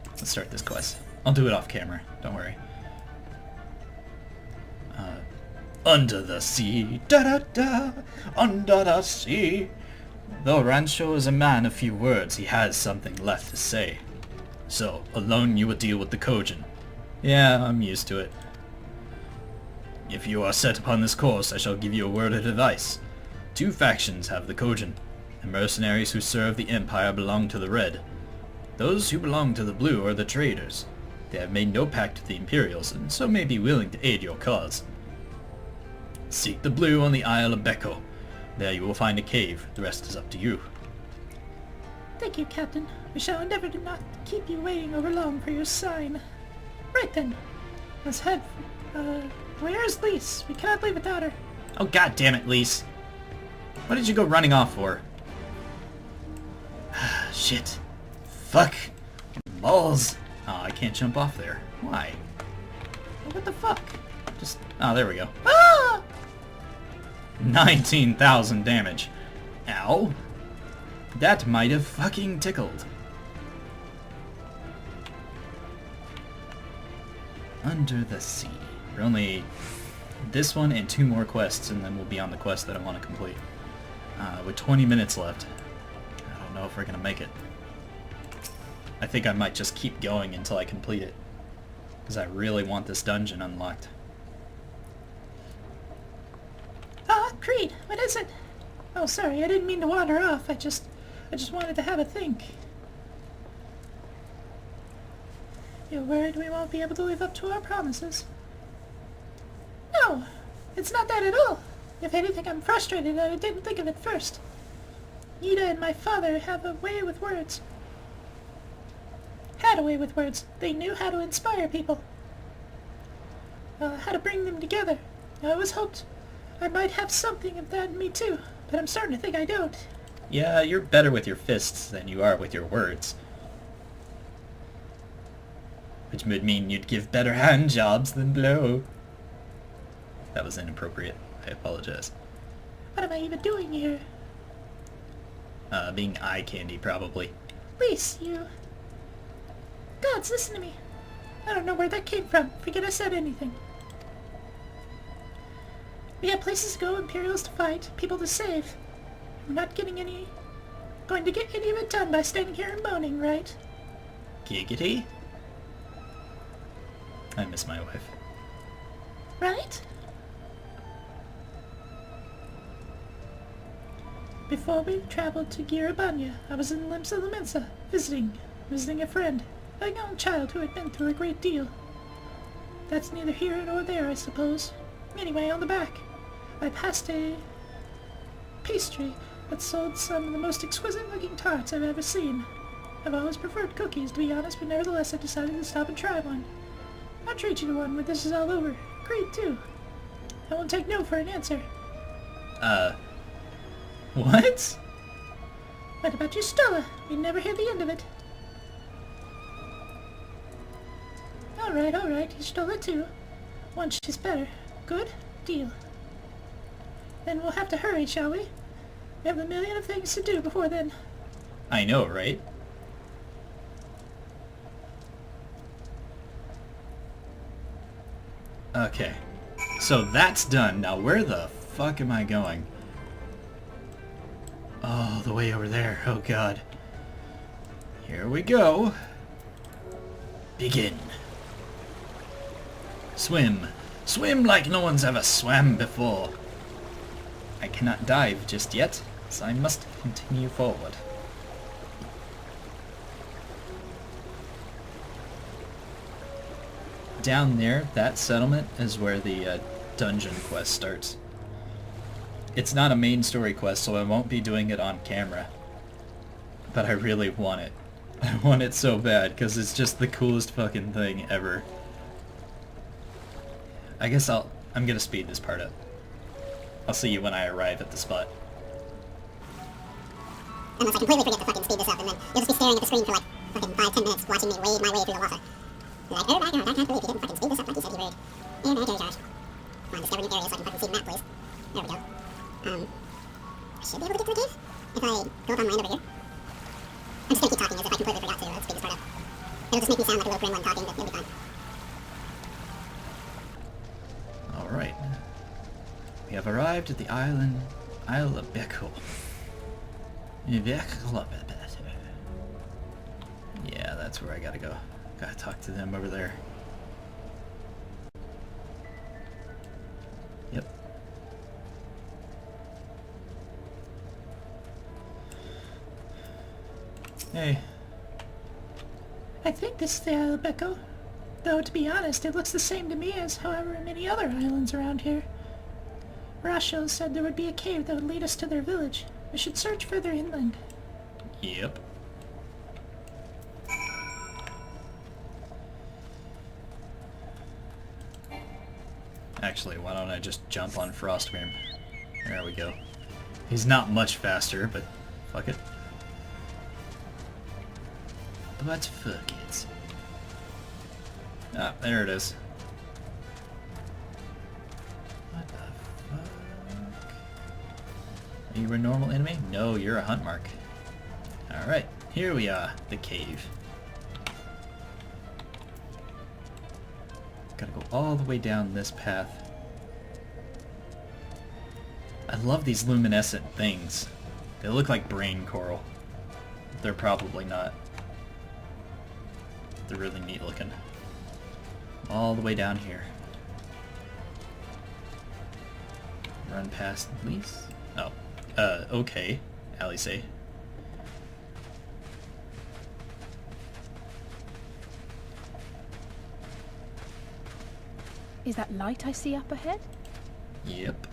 Let's start this quest. I'll do it off camera, don't worry. Under the sea, da-da-da, under the sea. Though Rancho is a man of few words, he has something left to say. So, alone you will deal with the Kojin. Yeah, I'm used to it. If you are set upon this course, I shall give you a word of advice. 2 factions have the Kojin. The mercenaries who serve the Empire belong to the Red. Those who belong to the Blue are the traders. They have made no pact with the Imperials, and so may be willing to aid your cause. Seek the Blue on the Isle of Beko. There you will find a cave. The rest is up to you. Thank you, Captain. We shall endeavor to not keep you waiting over long for your sign. Right then. Let's head. Where's Lise? We cannot leave without her. Oh god damn it, Lise. What did you go running off for? Shit. Fuck. Balls. Oh, I can't jump off there. Why? What the fuck? Just... oh, there we go. Ah! 19,000 damage. Ow. That might have fucking tickled. Under the sea. We're only this one and 2 more quests, and then we'll be on the quest that I want to complete. With 20 minutes left. I don't know if we're gonna make it. I think I might just keep going until I complete it, because I really want this dungeon unlocked. Kreed, what is it? Oh, sorry, I didn't mean to wander off. I just wanted to have a think. You're worried we won't be able to live up to our promises? No, it's not that at all. If anything, I'm frustrated that I didn't think of it first. Yda and my father have a way with words. Had a way with words. They knew how to inspire people. How to bring them together. I always hoped I might have something of that in me too, but I'm starting to think I don't. Yeah, you're better with your fists than you are with your words. Which would mean you'd give better hand jobs than blow. That was inappropriate. I apologize. What am I even doing here? Being eye candy, probably. Lise, you... Gods, listen to me. I don't know where that came from. Forget I said anything. We have places to go, Imperials to fight, people to save. We're not going to get any of it done by standing here and moaning, right? Giggity? I miss my wife. Right? Before we traveled to Girabanya, I was in Limsa Limensa, visiting a friend, a young child who had been through a great deal. That's neither here nor there, I suppose. Anyway, on the back, I passed a pastry that sold some of the most exquisite-looking tarts I've ever seen. I've always preferred cookies, to be honest, but nevertheless I decided to stop and try one. I'll treat you to one when this is all over. Kreed, too. I won't take no for an answer. What? What about your Stella? We never hear the end of it. Alright, you stole it too. Once she's better. Good deal. Then we'll have to hurry, shall we? We have a million of things to do before then. I know, right? Okay. So that's done. Now where the fuck am I going? Oh, the way over there. Oh god. Here we go. Begin. Swim. Swim like no one's ever swam before. I cannot dive just yet, so I must continue forward. Down there, that settlement is where the dungeon quest starts. It's not a main story quest, so I won't be doing it on camera. But I really want it. I want it so bad, because it's just the coolest fucking thing ever. I guess I'm gonna speed this part up. I'll see you when I arrive at the spot. Unless I completely forget to fucking speed this up, and then you'll just be staring at the screen for like fucking 5-10 minutes watching me wade my way through the lava. Like, oh my god, I can't believe you didn't fucking speed this up like you said you would. Oh my god, gosh. Come on, discover new area so I can fucking see the map, please. There we go. I should be able to get to the cave if I go up on land over here. I'm just gonna keep talking as if I completely forgot to speed this part up. It'll just make me sound like a little gremlin talking, but it'll be fine. Alright. We have arrived at the Isle of Beckel. Yeah, that's where I gotta go. Gotta talk to them over there. Yep. Hey. I think this is the Isle of Becco. Though, to be honest, it looks the same to me as however many other islands around here. Rasho said there would be a cave that would lead us to their village. We should search further inland. Yep. Actually, why don't I just jump on Frostworm? There we go. He's not much faster, but fuck it. But fuck it. Ah, there it is. What the fuck? Are you a normal enemy? No, you're a hunt mark. Alright, here we are, the cave. Gotta go all the way down this path. I love these luminescent things. They look like brain coral. They're probably not. They're really neat looking. All the way down here. Run past, please. Oh, okay, Alice. Is that light I see up ahead? Yep.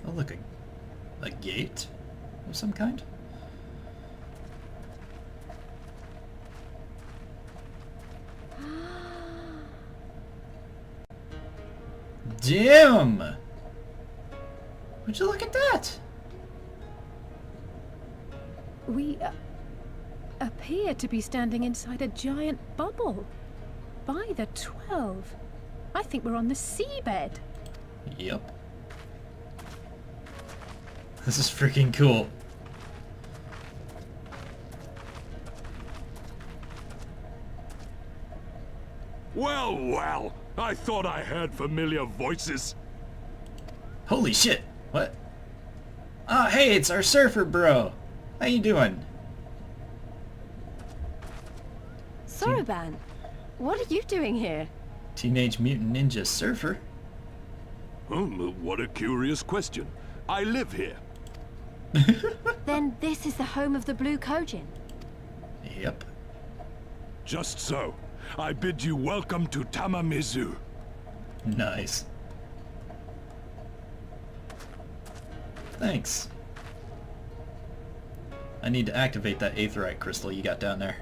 Oh look, a gate of some kind? Damn! Would you look at that? We appear to be standing inside a giant bubble. By the 12. I think we're on the seabed. Yep. This is freaking cool. Well, well, I thought I heard familiar voices. Holy shit! What? Oh, hey, it's our surfer bro! How you doing? Soroban, what are you doing here? Teenage Mutant Ninja Surfer? What a curious question. I live here. Then this is the home of the Blue Kojin. Yep. Just so. I bid you welcome to Tamamizu. Nice. Thanks. I need to activate that aetheryte crystal you got down there.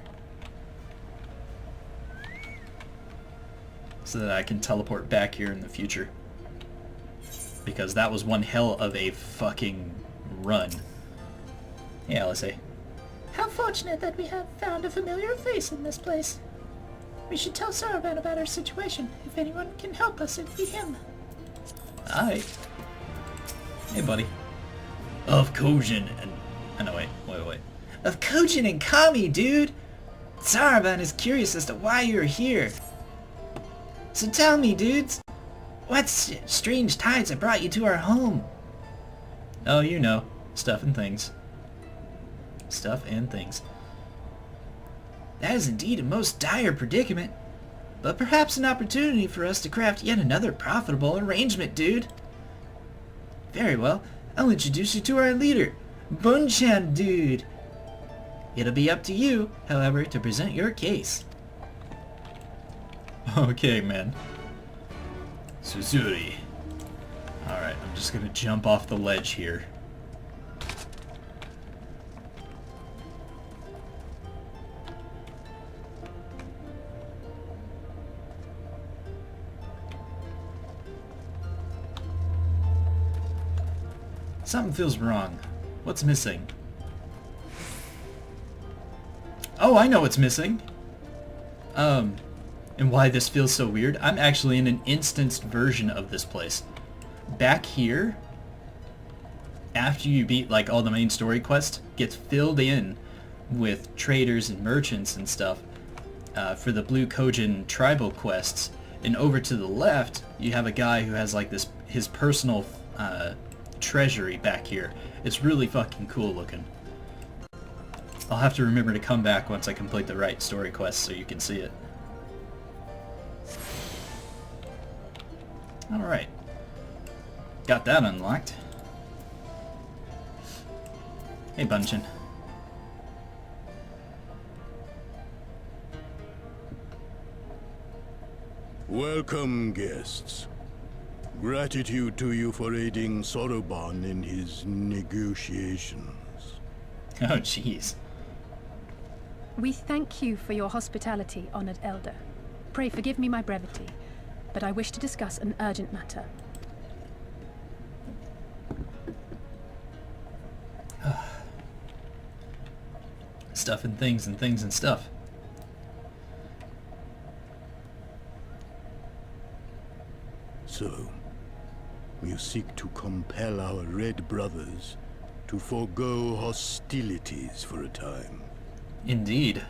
So that I can teleport back here in the future. Because that was one hell of a fucking run. Hey, Alice. How fortunate that we have found a familiar face in this place. We should tell Soroban about our situation. If anyone can help us, it'd be him. Alright. Hey, buddy. Of Kojin and... Oh, no, wait. Of Kojin and Kami, dude! Soroban is curious as to why you're here. So tell me, dudes. What strange tides have brought you to our home? Oh, you know. Stuff and things. Stuff and things. That is indeed a most dire predicament, but perhaps an opportunity for us to craft yet another profitable arrangement, dude. Very well, I'll introduce you to our leader, Bunchan, dude. It'll be up to you, however, to present your case. Okay, man. Suzuri. Alright, I'm just gonna jump off the ledge here. Something feels wrong. What's missing? Oh, I know what's missing! And why this feels so weird. I'm actually in an instanced version of this place. Back here, after you beat like all the main story quests, gets filled in with traders and merchants and stuff for the Blue Kojin tribal quests. And over to the left, you have a guy who has like this his personal treasury back here. It's really fucking cool looking. I'll have to remember to come back once I complete the right story quest so you can see it. Alright. Got that unlocked. Hey, Bunchen. Welcome, guests. Gratitude to you for aiding Soroban in his negotiations. Oh, jeez. We thank you for your hospitality, honored elder. Pray forgive me my brevity, but I wish to discuss an urgent matter. Stuff and things and things and stuff. So, you seek to compel our Red brothers to forego hostilities for a time. Indeed.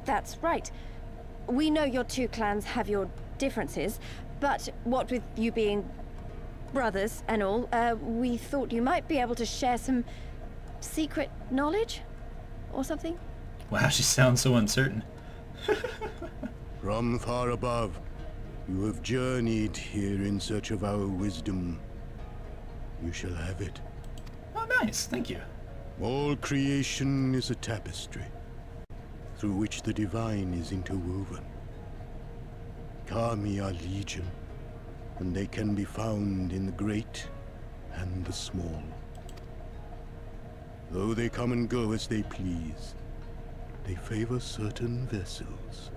That's right. We know your two clans have your differences, but what with you being brothers and all, we thought you might be able to share some secret knowledge or something. Wow, she sounds so uncertain. From far above, you have journeyed here in search of our wisdom. You shall have it. Oh, nice. Thank you. All creation is a tapestry, through which the divine is interwoven. Kami are legion, and they can be found in the great and the small. Though they come and go as they please, they favor certain vessels.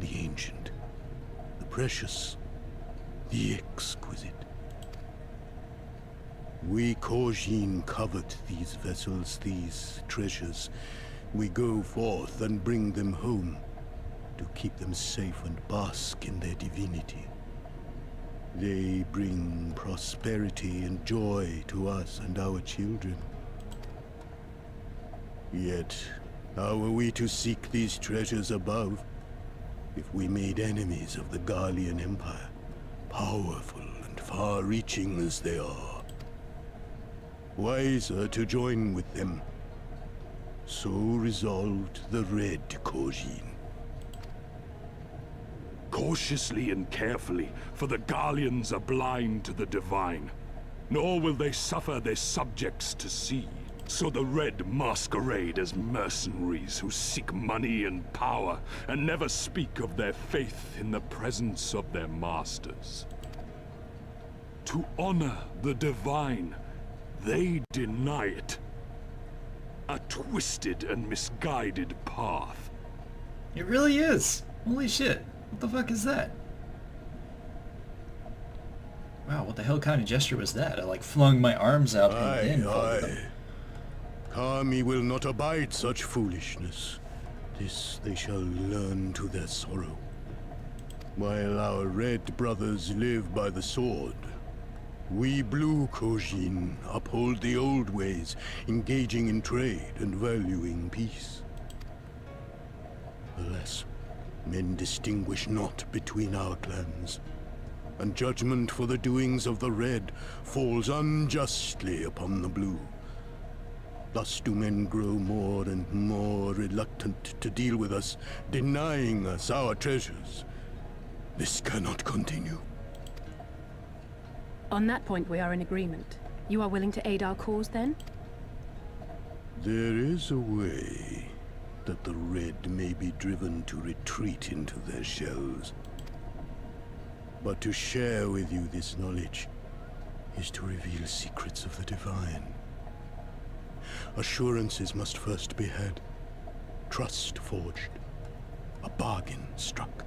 The ancient, the precious, the exquisite. We Kojin covet these vessels, these treasures. We go forth and bring them home to keep them safe and bask in their divinity. They bring prosperity and joy to us and our children. Yet, how are we to seek these treasures above if we made enemies of the Garlean Empire, powerful and far-reaching as they are? Wiser to join with them. So resolved the Red Kojin. Cautiously and carefully, for the Garleans are blind to the divine, nor will they suffer their subjects to see. So the Red masquerade as mercenaries who seek money and power, and never speak of their faith in the presence of their masters. To honor the divine, they deny it. A twisted and misguided path. It really is. Holy shit. What the fuck is that? Wow, what the hell kind of gesture was that? I like flung my arms out and then folded them. Kami will not abide such foolishness. This they shall learn to their sorrow. While our Red brothers live by the sword, we Blue Kojin uphold the old ways, engaging in trade and valuing peace. Alas, men distinguish not between our clans, and judgment for the doings of the Red falls unjustly upon the Blue. Thus do men grow more and more reluctant to deal with us, denying us our treasures. This cannot continue. On that point, we are in agreement. You are willing to aid our cause, then? There is a way that the Red may be driven to retreat into their shells. But to share with you this knowledge is to reveal secrets of the divine. Assurances must first be had, trust forged, a bargain struck.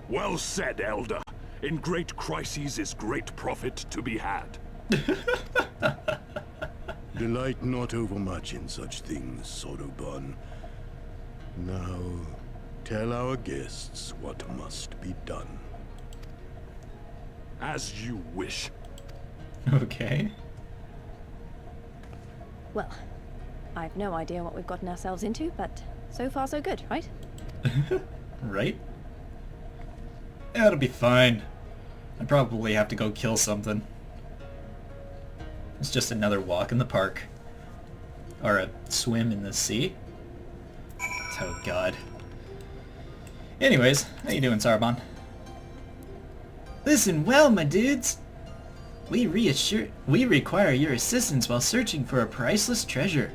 Well said, Elder. In great crises is great profit to be had. Delight not overmuch in such things, Sodobun. Now, tell our guests what must be done. As you wish. Okay. Well, I've no idea what we've gotten ourselves into, but so far so good, right? Right? Yeah, it'll be fine. I probably have to go kill something. It's just another walk in the park. Or a swim in the sea. Oh god. Anyways, how you doing, Sarabon? Listen well, my dudes! We require your assistance while searching for a priceless treasure.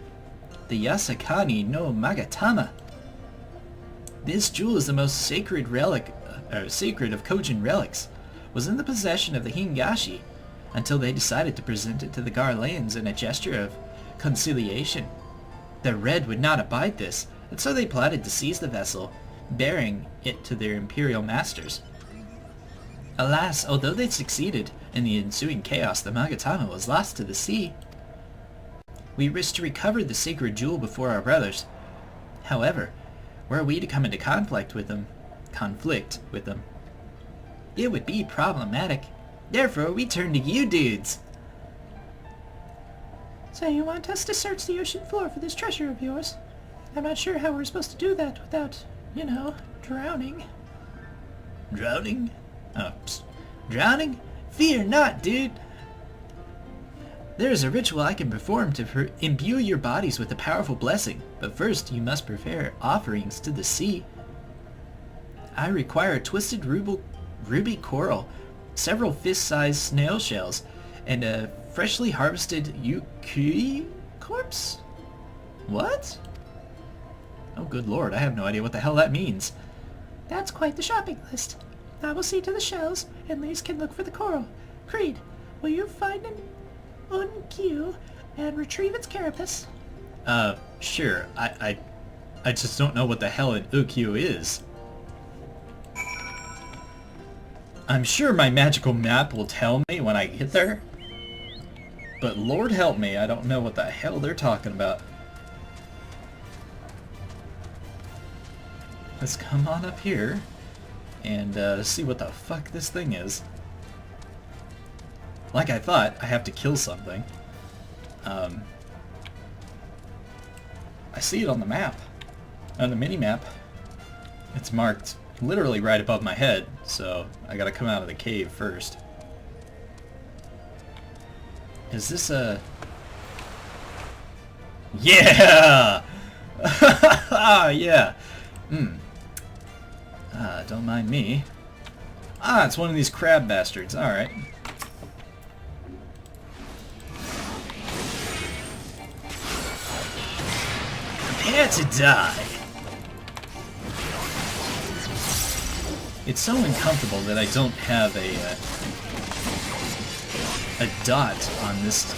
The Yasakani no Magatama. This jewel is the most sacred relic, sacred of Kojin relics. Was in the possession of the Hingashi until they decided to present it to the Garleans in a gesture of conciliation. The Red would not abide this, and so they plotted to seize the vessel, bearing it to their imperial masters. Alas, although they succeeded, in the ensuing chaos the Magatama was lost to the sea. We wished to recover the sacred jewel before our brothers. However, were we to come into conflict with them, it would be problematic. Therefore, we turn to you dudes. So you want us to search the ocean floor for this treasure of yours? I'm not sure how we're supposed to do that without, you know, drowning. Drowning? Oh, psst. Drowning? Fear not, dude! There is a ritual I can perform to imbue your bodies with a powerful blessing, but first you must prepare offerings to the sea. I require a twisted ruby coral, several fist-sized snail shells, and a freshly harvested Yukui corpse? What? Oh good lord, I have no idea what the hell that means. That's quite the shopping list. I will see to the shells, and Lise can look for the coral. Kreed, will you find an Unkyu and retrieve its carapace? Sure. I just don't know what the hell an Unkyu is. I'm sure my magical map will tell me when I get there. But Lord help me, I don't know what the hell they're talking about. Let's come on up here and see what the fuck this thing is. Like I thought, I have to kill something. I see it on the map. On the mini-map. It's marked literally right above my head, so I gotta come out of the cave first. Is this a... Yeah! Yeah! Don't mind me. Ah, it's one of these crab bastards. Alright. Prepare to die! It's so uncomfortable that I don't have a dot on this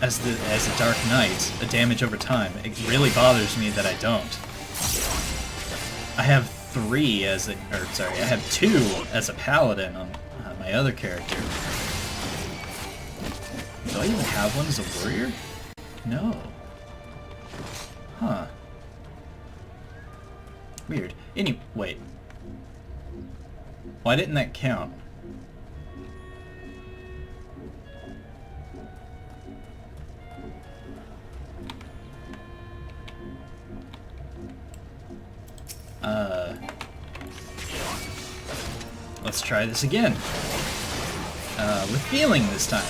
as a Dark Knight, a damage over time. It really bothers me that I don't. I have 3 as a, or sorry, I have 2 as a paladin on my other character. Do I even have one as a warrior? No. Huh. Weird. Wait. Why didn't that count? Let's try this again. With feeling this time.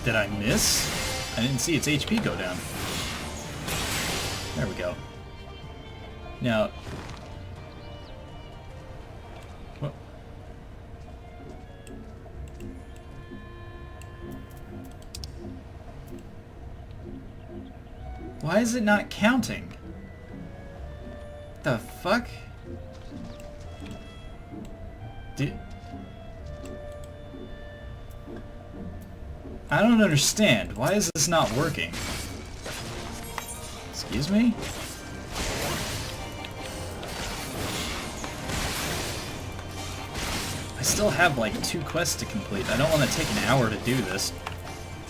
Did I miss? I didn't see its HP go down. There we go. Now... What? Why is it not counting? The fuck? I don't understand. Why is this not working? Excuse me? I still have like 2 quests to complete. I don't want to take an hour to do this.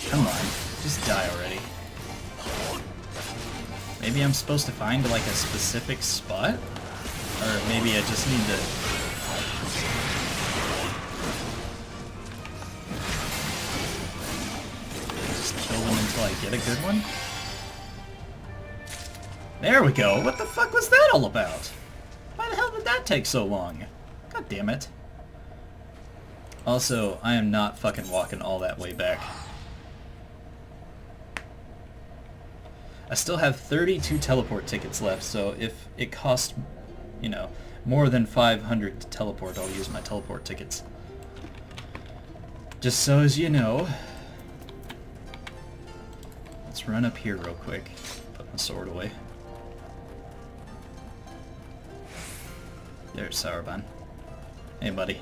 Come on, just die already. Maybe I'm supposed to find like a specific spot? Or maybe I just need to... just kill them until I get a good one? There we go! What the fuck was that all about? Why the hell did that take so long? God damn it. Also, I am not fucking walking all that way back. I still have 32 teleport tickets left, so if it costs, you know, more than 500 to teleport, I'll use my teleport tickets. Just so as you know. Let's run up here real quick. Put my sword away. There's Sauron. Hey, buddy.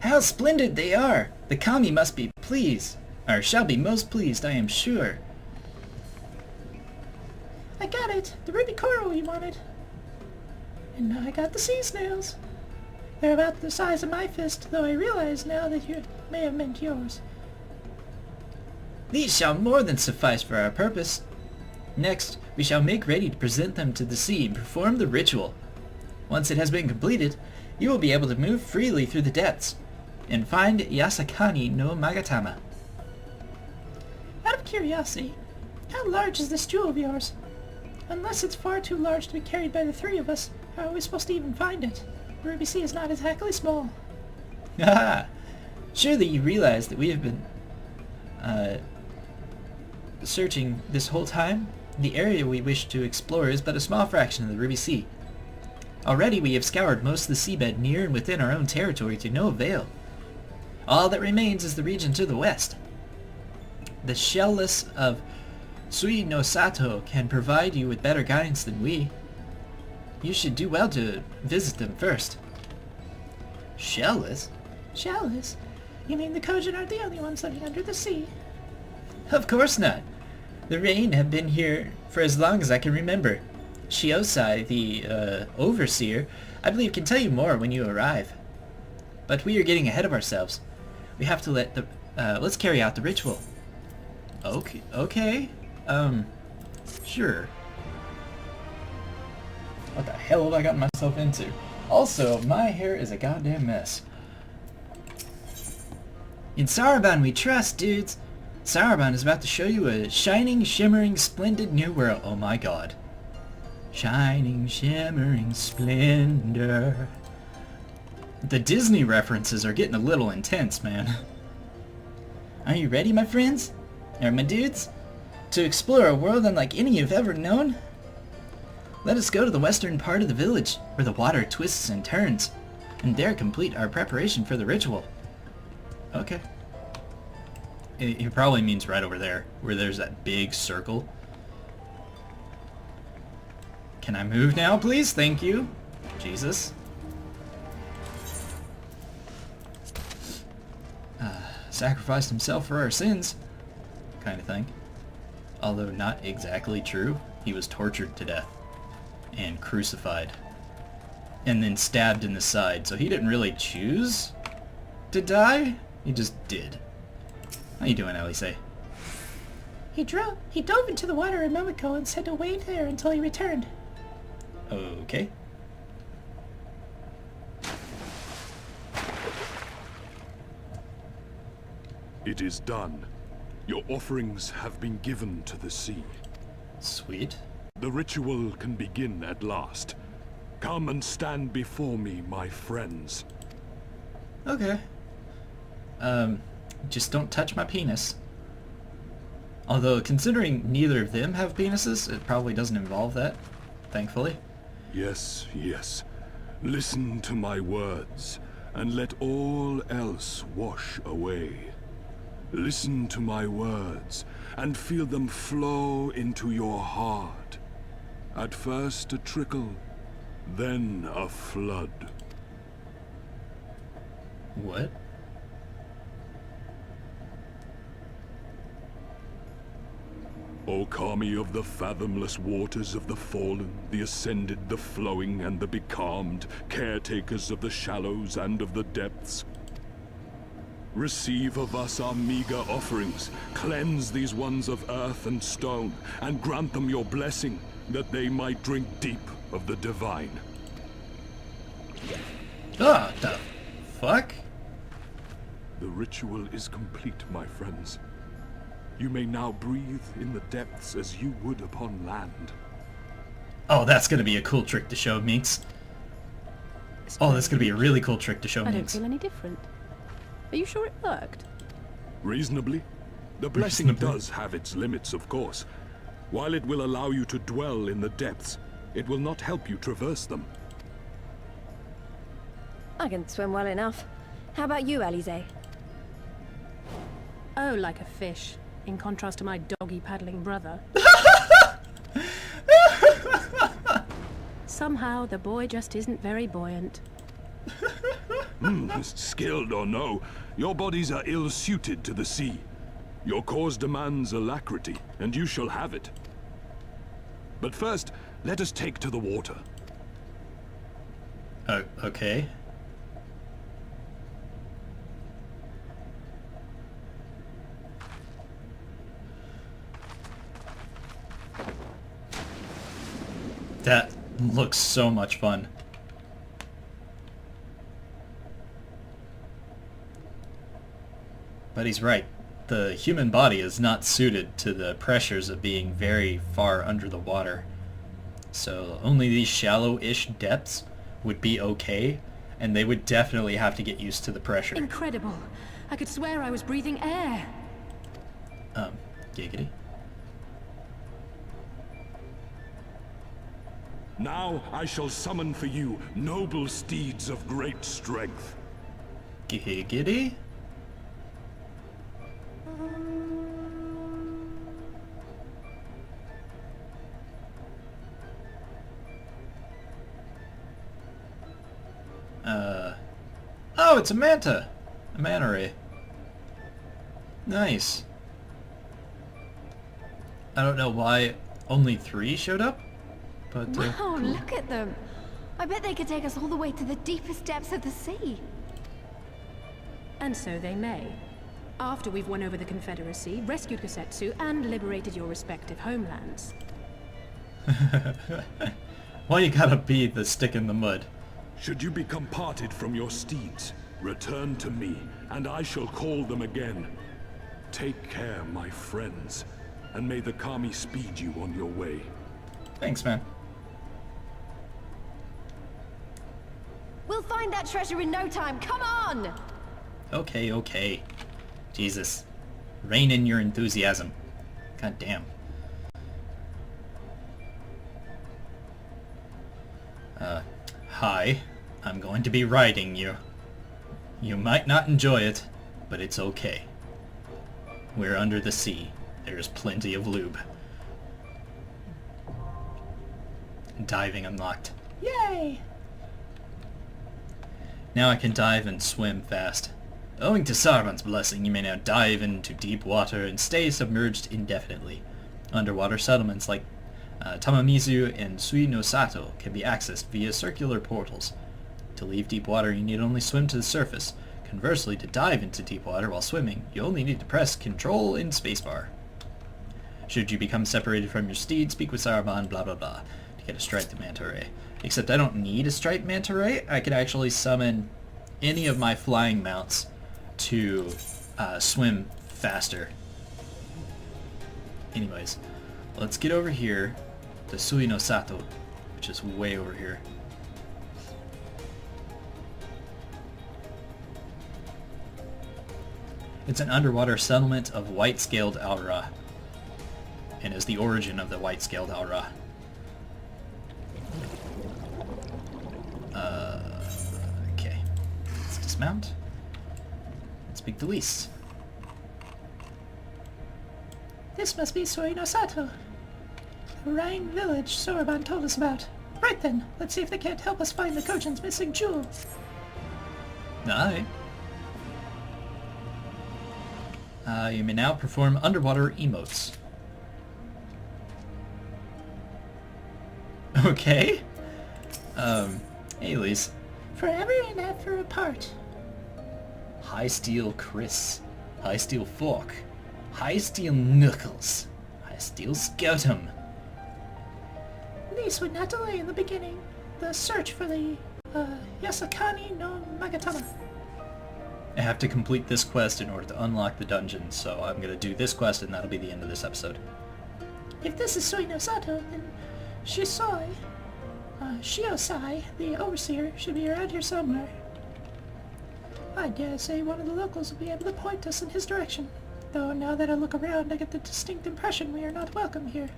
How splendid they are! The kami must be pleased, or shall be most pleased, I am sure. I got it! The ruby coral you wanted. And now I got the sea snails. They're about the size of my fist, though I realize now that you may have meant yours. These shall more than suffice for our purpose. Next, we shall make ready to present them to the sea and perform the ritual. Once it has been completed, you will be able to move freely through the depths and find Yasakani no Magatama. Out of curiosity, how large is this jewel of yours? Unless it's far too large to be carried by the 3 of us, how are we supposed to even find it? The Ruby Sea is not exactly small. Haha! Surely you realize that we have been searching this whole time? The area we wish to explore is but a small fraction of the Ruby Sea. Already we have scoured most of the seabed near and within our own territory to no avail. All that remains is the region to the west. The shell-less of Sui no Sato can provide you with better guidance than we. You should do well to visit them first. Shell-less? Shell-less? You mean the Kojin aren't the only ones living under the sea? Of course not. The Rain have been here for as long as I can remember. Shiosai, the overseer, I believe can tell you more when you arrive. But we are getting ahead of ourselves. We have to let the... let's carry out the ritual. Okay. Sure. What the hell have I gotten myself into? Also, my hair is a goddamn mess. In Sauron we trust, dudes. Sauron is about to show you a shining, shimmering, splendid new world. Oh my god. Shining, shimmering splendor. The Disney references are getting a little intense, man. Are you ready, my friends? Or my dudes? To explore a world unlike any you've ever known? Let us go to the western part of the village, where the water twists and turns, and there complete our preparation for the ritual. Okay. He probably means right over there, where there's that big circle. Can I move now, please? Thank you. Jesus. Sacrificed himself for our sins. Kind of thing. Although not exactly true. He was tortured to death. And crucified. And then stabbed in the side. So he didn't really choose to die. He just did. How you doing, Elise? He dove into the water in Momoko and said to wait there until he returned. Okay. It is done. Your offerings have been given to the sea. Sweet. The ritual can begin at last. Come and stand before me, my friends. Okay. Just don't touch my penis. Although, considering neither of them have penises, it probably doesn't involve that, thankfully. Yes. Listen to my words, and let all else wash away. Listen to my words, and feel them flow into your heart. At first a trickle, then a flood. What? O Kami of the fathomless waters of the fallen, the ascended, the flowing, and the becalmed, caretakers of the shallows and of the depths. Receive of us our meager offerings, cleanse these ones of earth and stone, and grant them your blessing, that they might drink deep of the divine. Ah, the fuck? The ritual is complete, my friends. You may now breathe in the depths as you would upon land. Oh, that's gonna be a cool trick to show Minx. Oh, that's gonna be a really cool trick to show I don't Minx. feel any different. Are you sure it worked? Reasonably. The blessing does have its limits, of course. While it will allow you to dwell in the depths, it will not help you traverse them. I can swim well enough. How about you, Alize? Oh, like a fish, in contrast to my doggy-paddling brother. Somehow, the boy just isn't very buoyant. Skilled or no, your bodies are ill-suited to the sea. Your cause demands alacrity, and you shall have it. But first, let us take to the water. Okay. That looks so much fun. But he's right. The human body is not suited to the pressures of being very far under the water. So only these shallow-ish depths would be okay, and they would definitely have to get used to the pressure. Incredible! I could swear I was breathing air. Giggity. Now I shall summon for you noble steeds of great strength. Giggity? Oh, it's a manta! A manta ray. Nice. I don't know why only 3 showed up, but Wow, cool. look at them. I bet they could take us all the way to the deepest depths of the sea. And so they may. After we've won over the Confederacy, rescued Kosetsu, and liberated your respective homelands. Why you gotta be the stick in the mud? Should you become parted from your steeds, return to me, and I shall call them again. Take care, my friends, and may the Kami speed you on your way. Thanks, man. We'll find that treasure in no time. Come on! Okay, okay. Jesus. Rein in your enthusiasm. God damn. Hi. I'm going to be riding you. You might not enjoy it, but it's okay. We're under the sea. There's plenty of lube. Diving unlocked. Yay! Now I can dive and swim fast. Owing to Saruman's blessing, you may now dive into deep water and stay submerged indefinitely. Underwater settlements like Tamamizu and Sui no Sato can be accessed via circular portals. To leave deep water, you need only swim to the surface. Conversely, to dive into deep water while swimming, you only need to press Control and spacebar. Should you become separated from your steed, speak with Saruman, blah blah blah, to get a striped manta ray. Except I don't need a striped manta ray. I can actually summon any of my flying mounts to swim faster. Anyways, let's get over here to Sui no Sato, which is way over here. It's an underwater settlement of white-scaled Alra, and is the origin of the white-scaled Alra. Okay. Let's dismount. Let's speak to Lise. This must be Suino Sato, the Rhine village Soraban told us about. Right then, let's see if they can't help us find the Kojin's missing jewel. Aye. You may now perform underwater emotes. Okay. Ailey's. Forever and ever apart. High Steel Chris. High Steel Fork. High Steel Knuckles. High Steel Scoutum. These would not delay in the beginning the search for the Yasakani no Magatama. I have to complete this quest in order to unlock the dungeon, so I'm gonna do this quest and that'll be the end of this episode. If this is Suino Sato, then Shiosai, the overseer, should be around here somewhere. I dare say one of the locals will be able to point us in his direction, though now that I look around I get the distinct impression we are not welcome here.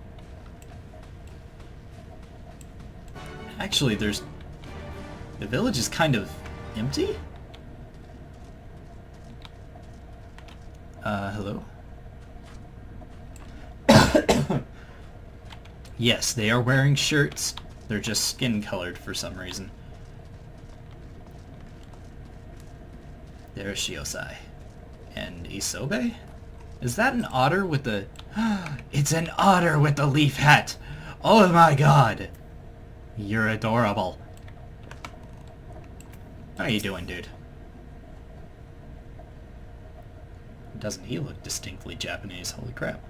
Actually, the village is kind of empty? Hello? Yes, they are wearing shirts. They're just skin-colored for some reason. There's Shiosai. And Isobe? Is that an otter with the... It's an otter with the leaf hat! Oh my god! You're adorable. How you doing, dude? Doesn't he look distinctly Japanese? Holy crap.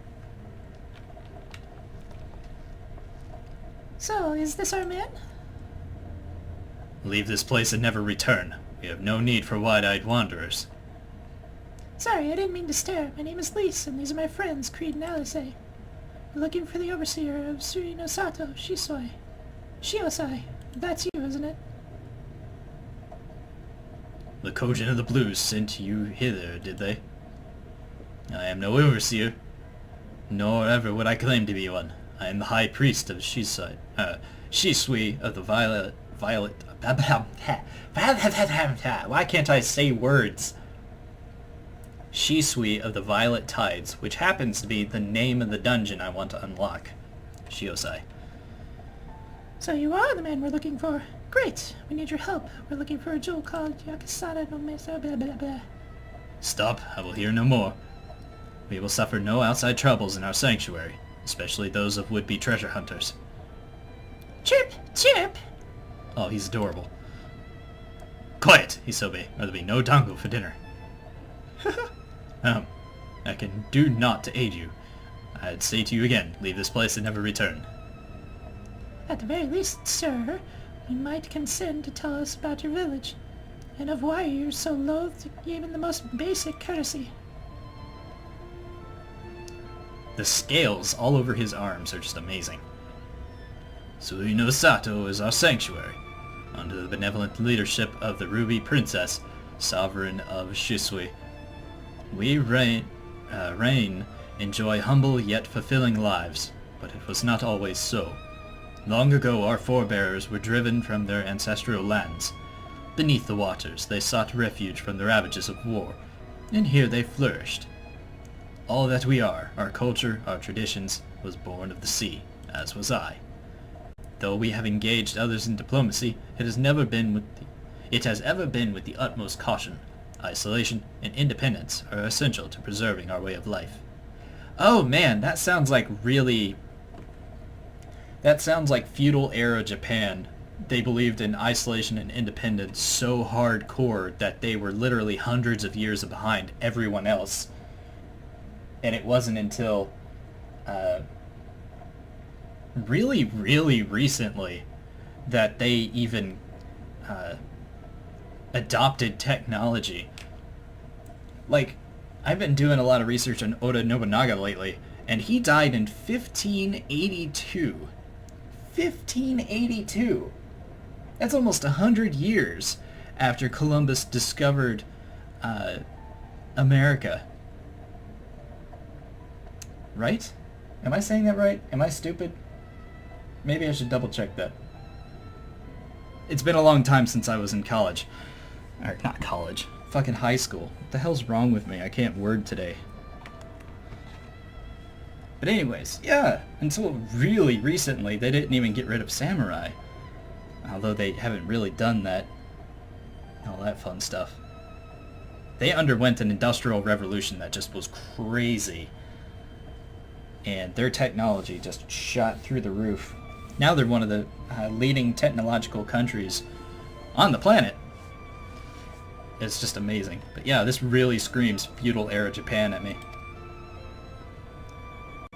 So, is this our man? Leave this place and never return. We have no need for wide-eyed wanderers. Sorry, I didn't mean to stare. My name is Lise, and these are my friends, Kreed and Eorzea. We're looking for the overseer of Suino Sato, Shiosai. That's you, isn't it? The Kojin of the Blues sent you hither, did they? I am no overseer, nor ever would I claim to be one. I am the high priest of Shisui of the Violet... Why can't I say words? Shisui of the Violet Tides, which happens to be the name of the dungeon I want to unlock. Shiosai. So you are the man we're looking for. Great, we need your help. We're looking for a jewel called Yakasada no Mesa blah blah blah. Stop, I will hear no more. We will suffer no outside troubles in our sanctuary, especially those of would-be treasure hunters. Chirp! Chirp! Oh, he's adorable. Quiet, Isobe, or there'll be no dango for dinner. I can do naught to aid you. I'd say to you again, leave this place and never return. At the very least, sir, you might consent to tell us about your village, and of why you're so loath to even the most basic courtesy. The scales all over his arms are just amazing. Suino Sato is our sanctuary, under the benevolent leadership of the Ruby Princess, sovereign of Shisui. We enjoy humble yet fulfilling lives, but it was not always so. Long ago our forebears were driven from their ancestral lands. Beneath the waters they sought refuge from the ravages of war, and here they flourished. All that we are, our culture, our traditions, was born of the sea, as was I. Though we have engaged others in diplomacy, it has ever been with the utmost caution. Isolation and independence are essential to preserving our way of life. Oh man, that sounds like feudal era Japan. They believed in isolation and independence so hardcore that they were literally hundreds of years behind everyone else. And it wasn't until really recently that they even adopted technology. Like, I've been doing a lot of research on Oda Nobunaga lately, and he died in 1582. 1582! That's almost 100 years after Columbus discovered America. Right? Am I saying that right? Am I stupid? Maybe I should double check that. It's been a long time since I was in college. Or, not college. Fucking high school. What the hell's wrong with me? I can't word today. But anyways, yeah, until really recently, they didn't even get rid of samurai. Although they haven't really done that. All that fun stuff. They underwent an industrial revolution that just was crazy. And their technology just shot through the roof. Now they're one of the leading technological countries on the planet. It's just amazing. But yeah, this really screams feudal era Japan at me.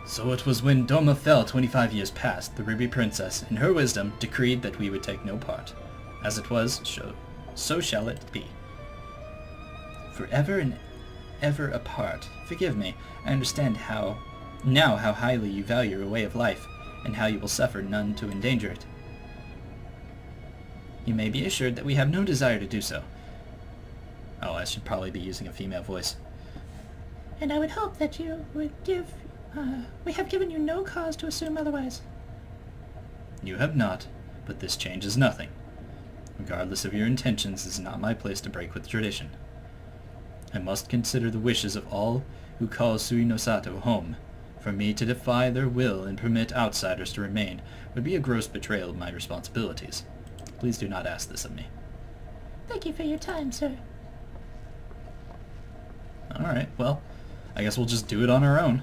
So it was when Doma fell 25 years past, the Ruby Princess, in her wisdom, decreed that we would take no part. As it was, so shall it be. Forever and ever apart. Forgive me, I understand how highly you value your way of life, and how you will suffer none to endanger it. You may be assured that we have no desire to do so. Oh, I should probably be using a female voice. And I would hope that you would give... we have given you no cause to assume otherwise. You have not, but this changes nothing. Regardless of your intentions, it is not my place to break with tradition. I must consider the wishes of all who call Suinosato home. For me to defy their will and permit outsiders to remain would be a gross betrayal of my responsibilities. Please do not ask this of me. Thank you for your time, sir. Alright, well, I guess we'll just do it on our own.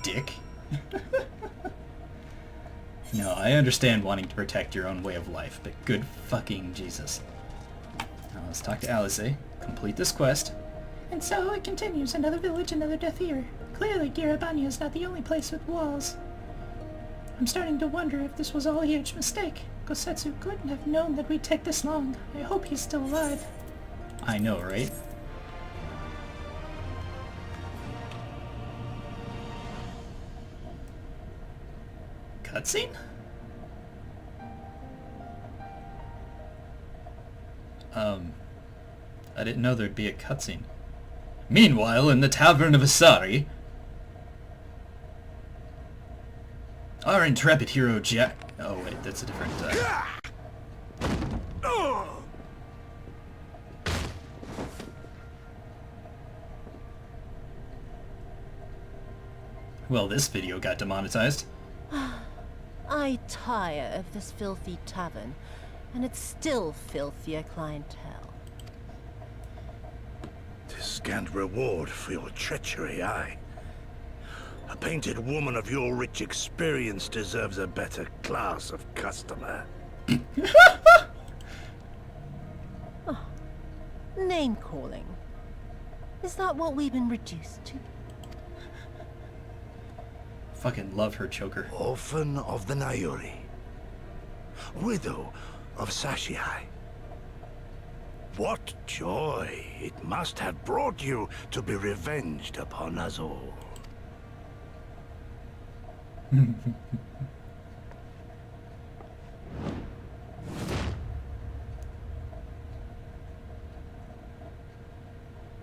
Dick. No, I understand wanting to protect your own way of life, but good fucking Jesus. Now let's talk to Alice. Complete this quest. And so it continues. Another village, another death here. Clearly, Garabanya is not the only place with walls. I'm starting to wonder if this was all a huge mistake. Gosetsu couldn't have known that we'd take this long. I hope he's still alive. I know, right? Cutscene? I didn't know there'd be a cutscene. Meanwhile, in the Tavern of Asari, our intrepid hero Jack... Oh wait, that's a different... Well, this video got demonetized. I tire of this filthy tavern, and it's still filthier clientele. Tis scant reward for your treachery, aye. A painted woman of your rich experience deserves a better class of customer. Oh, name-calling. Is that what we've been reduced to? Fucking love her choker. Orphan of the Nayuri. Widow of Sashihai. What joy it must have brought you to be revenged upon us all.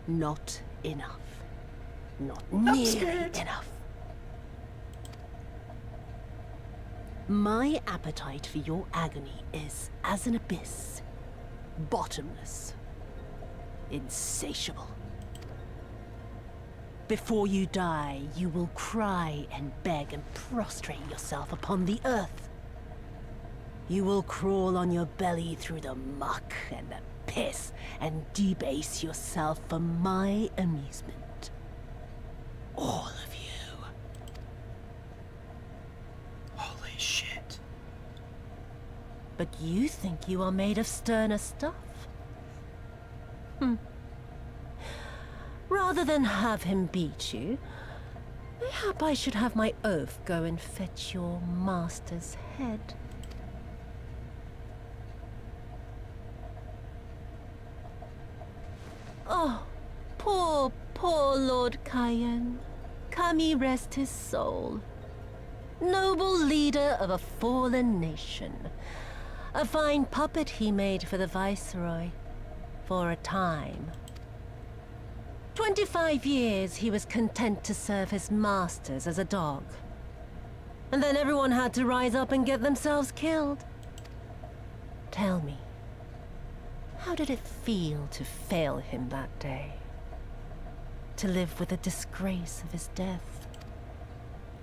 Not enough. Not nearly enough. My appetite for your agony is as an abyss. Bottomless. Insatiable. Before you die, you will cry and beg and prostrate yourself upon the earth. You will crawl on your belly through the muck and the piss and debase yourself for my amusement. All of you. Holy shit. But you think you are made of sterner stuff? Rather than have him beat you, mayhap I should have my oath go and fetch your master's head. Oh, poor Lord Kayan. Kami rest his soul. Noble leader of a fallen nation. A fine puppet he made for the Viceroy. For a time. 25 years he was content to serve his masters as a dog. And then everyone had to rise up and get themselves killed. Tell me, how did it feel to fail him that day? to live with the disgrace of his death.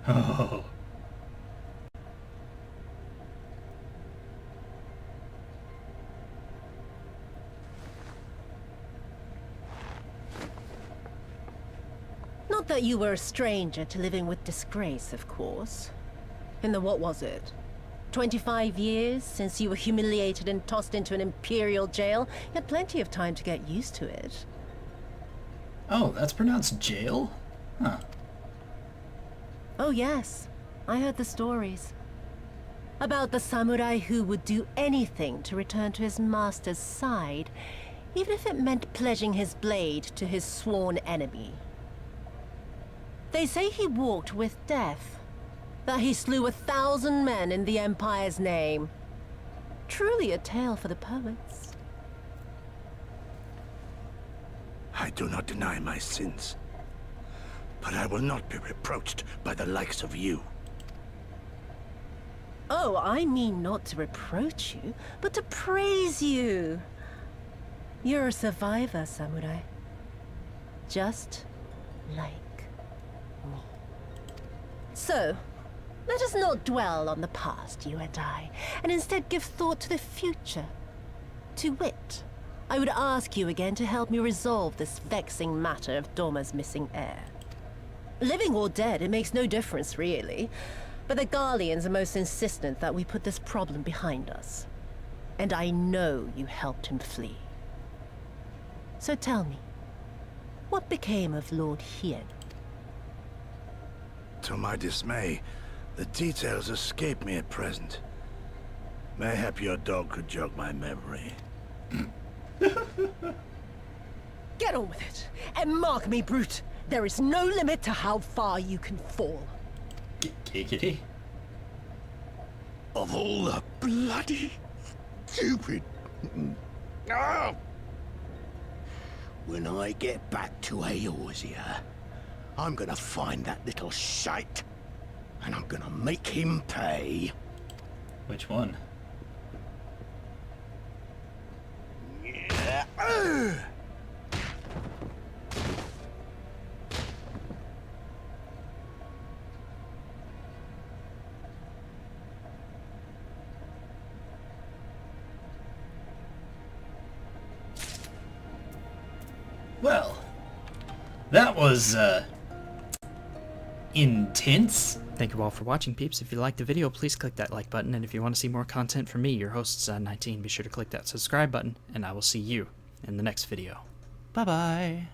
Oh. Not that you were a stranger to living with disgrace, of course. In the, what was it? 25 years since you were humiliated and tossed into an Imperial jail? You had plenty of time to get used to it. Oh, that's pronounced jail? Huh. Oh yes, I heard the stories. About the samurai who would do anything to return to his master's side, even if it meant pledging his blade to his sworn enemy. They say he walked with death, that he slew 1,000 men in the Empire's name. Truly a tale for the poets. I do not deny my sins, but I will not be reproached by the likes of you. Oh, I mean not to reproach you, but to praise you. You're a survivor, samurai. Just like me. So, let us not dwell on the past, you and I, and instead give thought to the future. To wit, I would ask you again to help me resolve this vexing matter of Dorma's missing heir. Living or dead, it makes no difference, really. But the Garleans are most insistent that we put this problem behind us. And I know you helped him flee. So tell me, what became of Lord Hydaelyn? To my dismay, the details escape me at present. Mayhap your dog could jog my memory. Get on with it, and mark me, brute. There is no limit to how far you can fall. Giggity. Of all the bloody stupid... Ah! When I get back to Eorzea, I'm gonna find that little shite, and I'm gonna make him pay. Which one? Well, that was, intense. Thank you all for watching, peeps. If you liked the video, please click that like button, and if you want to see more content from me, your host, 19, be sure to click that subscribe button, and I will see you in the next video. Bye-bye.